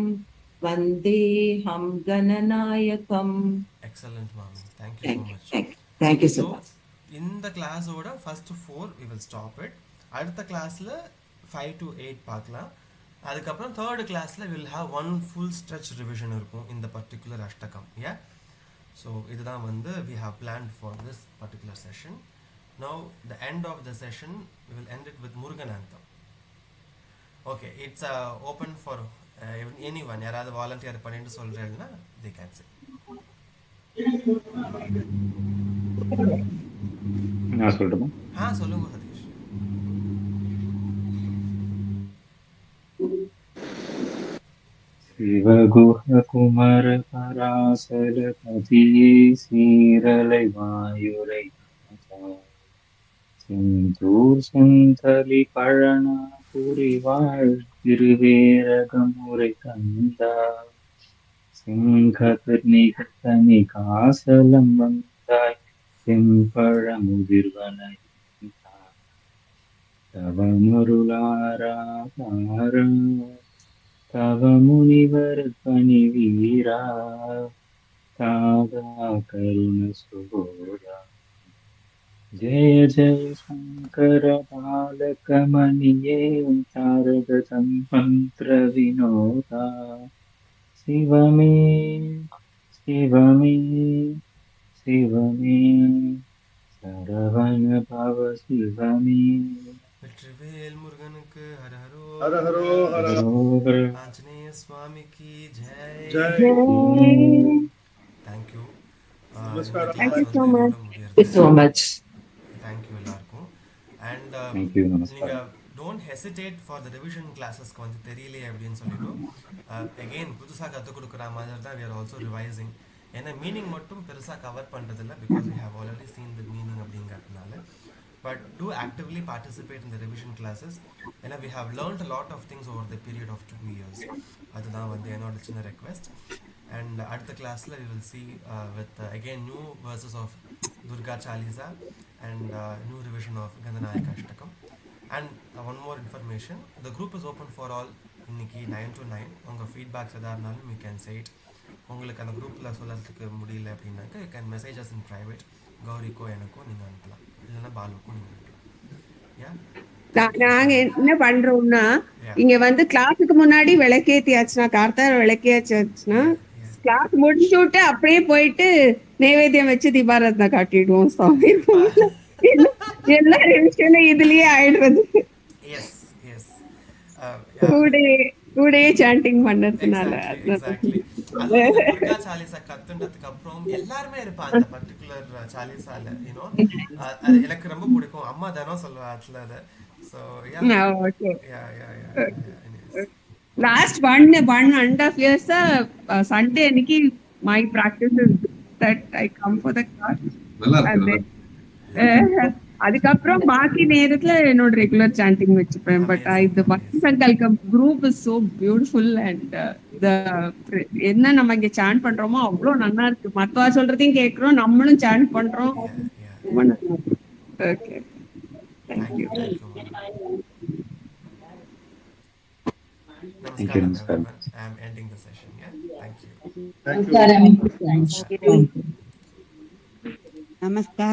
वन्देऽहं गणनायकम्. Excellent, Mami. Thank you so much. Thank you so much. இந்த கிளாஸோட first 4 we will stop it. அடுத்த கிளாஸ்ல 5 to 8 பார்க்கலாம். அதுக்கப்புறம் தேர்ட் கிளாஸ்ல will have 1 full stretch revision இருக்கும் இந்த பர்டிகுலர் அஷ்டகம். yeah, so இதுதான் வந்து we have planned for this particular session. Now the end of the session we will end it with Muruganantham. okay, it's open for anyone. யாராவது volunteer பண்ணிட்டு சொல்றேன்னா they can say. நான் சொல்லட்டுமா? சொல்லுங்க சதீஷ். சிவகுஹ குமர பராசர பதியே சீரலை வாயுரை செந்தூர் செந்தலி பழனா புரிவாழ் திருவேரகமுறை கந்தா சிங்ககர் நிகத்தனி காசலம் வந்தாய் செம்பழ முதிர்வனை தவமருளாரா தவ முனிவர் பணி வீரா தாதா கருண சுகோரா ஜெய ஜெய சங்கர பாலகமணியே தாரக சம்பந்திர வினோதா சிவமே சிவமே சிவமே சரவண பவ சிவமே. வெற்றிவேல் முருகனுக்கு ஹர ஹர ஹரோ ஹர ஆஞ்சநேய சுவாமிக்கு ஜெய். Thank you. நமஸ்காரம். Thank you so much. Thank you எல்லாருக்கும். And Thank you, நமஸ்காரம். நீங்க don't hesitate for the revision classes-க்கு வந்து தெரியலையே அப்படின்னு சொல்லிட்டு again புதுசா கற்றுக் கொடுக்குற மாதிரி தான் we are also revising. ஏன்னா மீனிங் மட்டும் பெருசாக கவர் பண்ணுறதில்ல because we have already seen the meaning அப்படிங்கிறதுனால. But do actively participate in the revision classes. ஏன்னா we have learned a lot of things over the period of 2 years. அதுதான் வந்து என்னோட சின்ன ரெக்வெஸ்ட். And அடுத்த கிளாஸில் we will see with again new verses of Durga Chalisa and new revision of Gandhanayaka Ashtakam. And one more information, the group is open for all இன்னைக்கு 9 to 9. உங்கள் feedbacks எதாக இருந்தாலும் you can say it. உங்களுக்கு அந்த குரூப்பில் சொல்கிறதுக்கு முடியல அப்படின்னாக்க you can message us in private. கௌரிக்கோ எனக்கோ நீங்கள் அனுப்பலாம், இல்லைன்னா பாலுக்கும் நீங்கள் அனுப்பலாம். நாங்க என்ன பண்றோம்னா இங்க வந்து கிளாஸுக்கு முன்னாடி விளக்கேத்தியாச்சுன்னா கார்த்தார விளக்கேயாச்சுன்னா கிளாஸ் முடிஞ்சு விட்டு அப்படியே போயிட்டு நைவேத்தியம் வச்சு தீபாராதனை காட்டிடுவோம் சுவாமி. எல்லா ரிவிஷனும் இதுலயே ஆயிடுறது. கூடே சாண்டிங் பண்ணதுனால சாலிசா கத்துன்றதுக்கு அப்புறம் எல்லாருமே இருப்பா அந்த பர்டிகுலர் சாலிசால எனக்கு ரொம்ப பிடிக்கும். அம்மா தானே சொல்லுவா அதுல அத. So last 1.5 years Sunday அன்னைக்கு my practice is that I come for the class. அதுக்கப்புறம் பாக்கி நேரத்துல என்னோட ரெகுலர் சாண்டிங் வச்சுப்பேன். பட் இந்த பக்தி சங்கல்பம் group is so beautiful and என்ன நம்ம இங்க சாண்ட் பண்றோமோ அவ்வளவு நல்லா இருக்கு. மத்தவா சொல்றதையும் கேட்கிறோம், நம்மளும் சாண்ட் பண்றோம். ரொம்ப நல்லா இருக்கு. Okay, thank you. Namaskaram. I am ending the session. Thank you. Namaskar.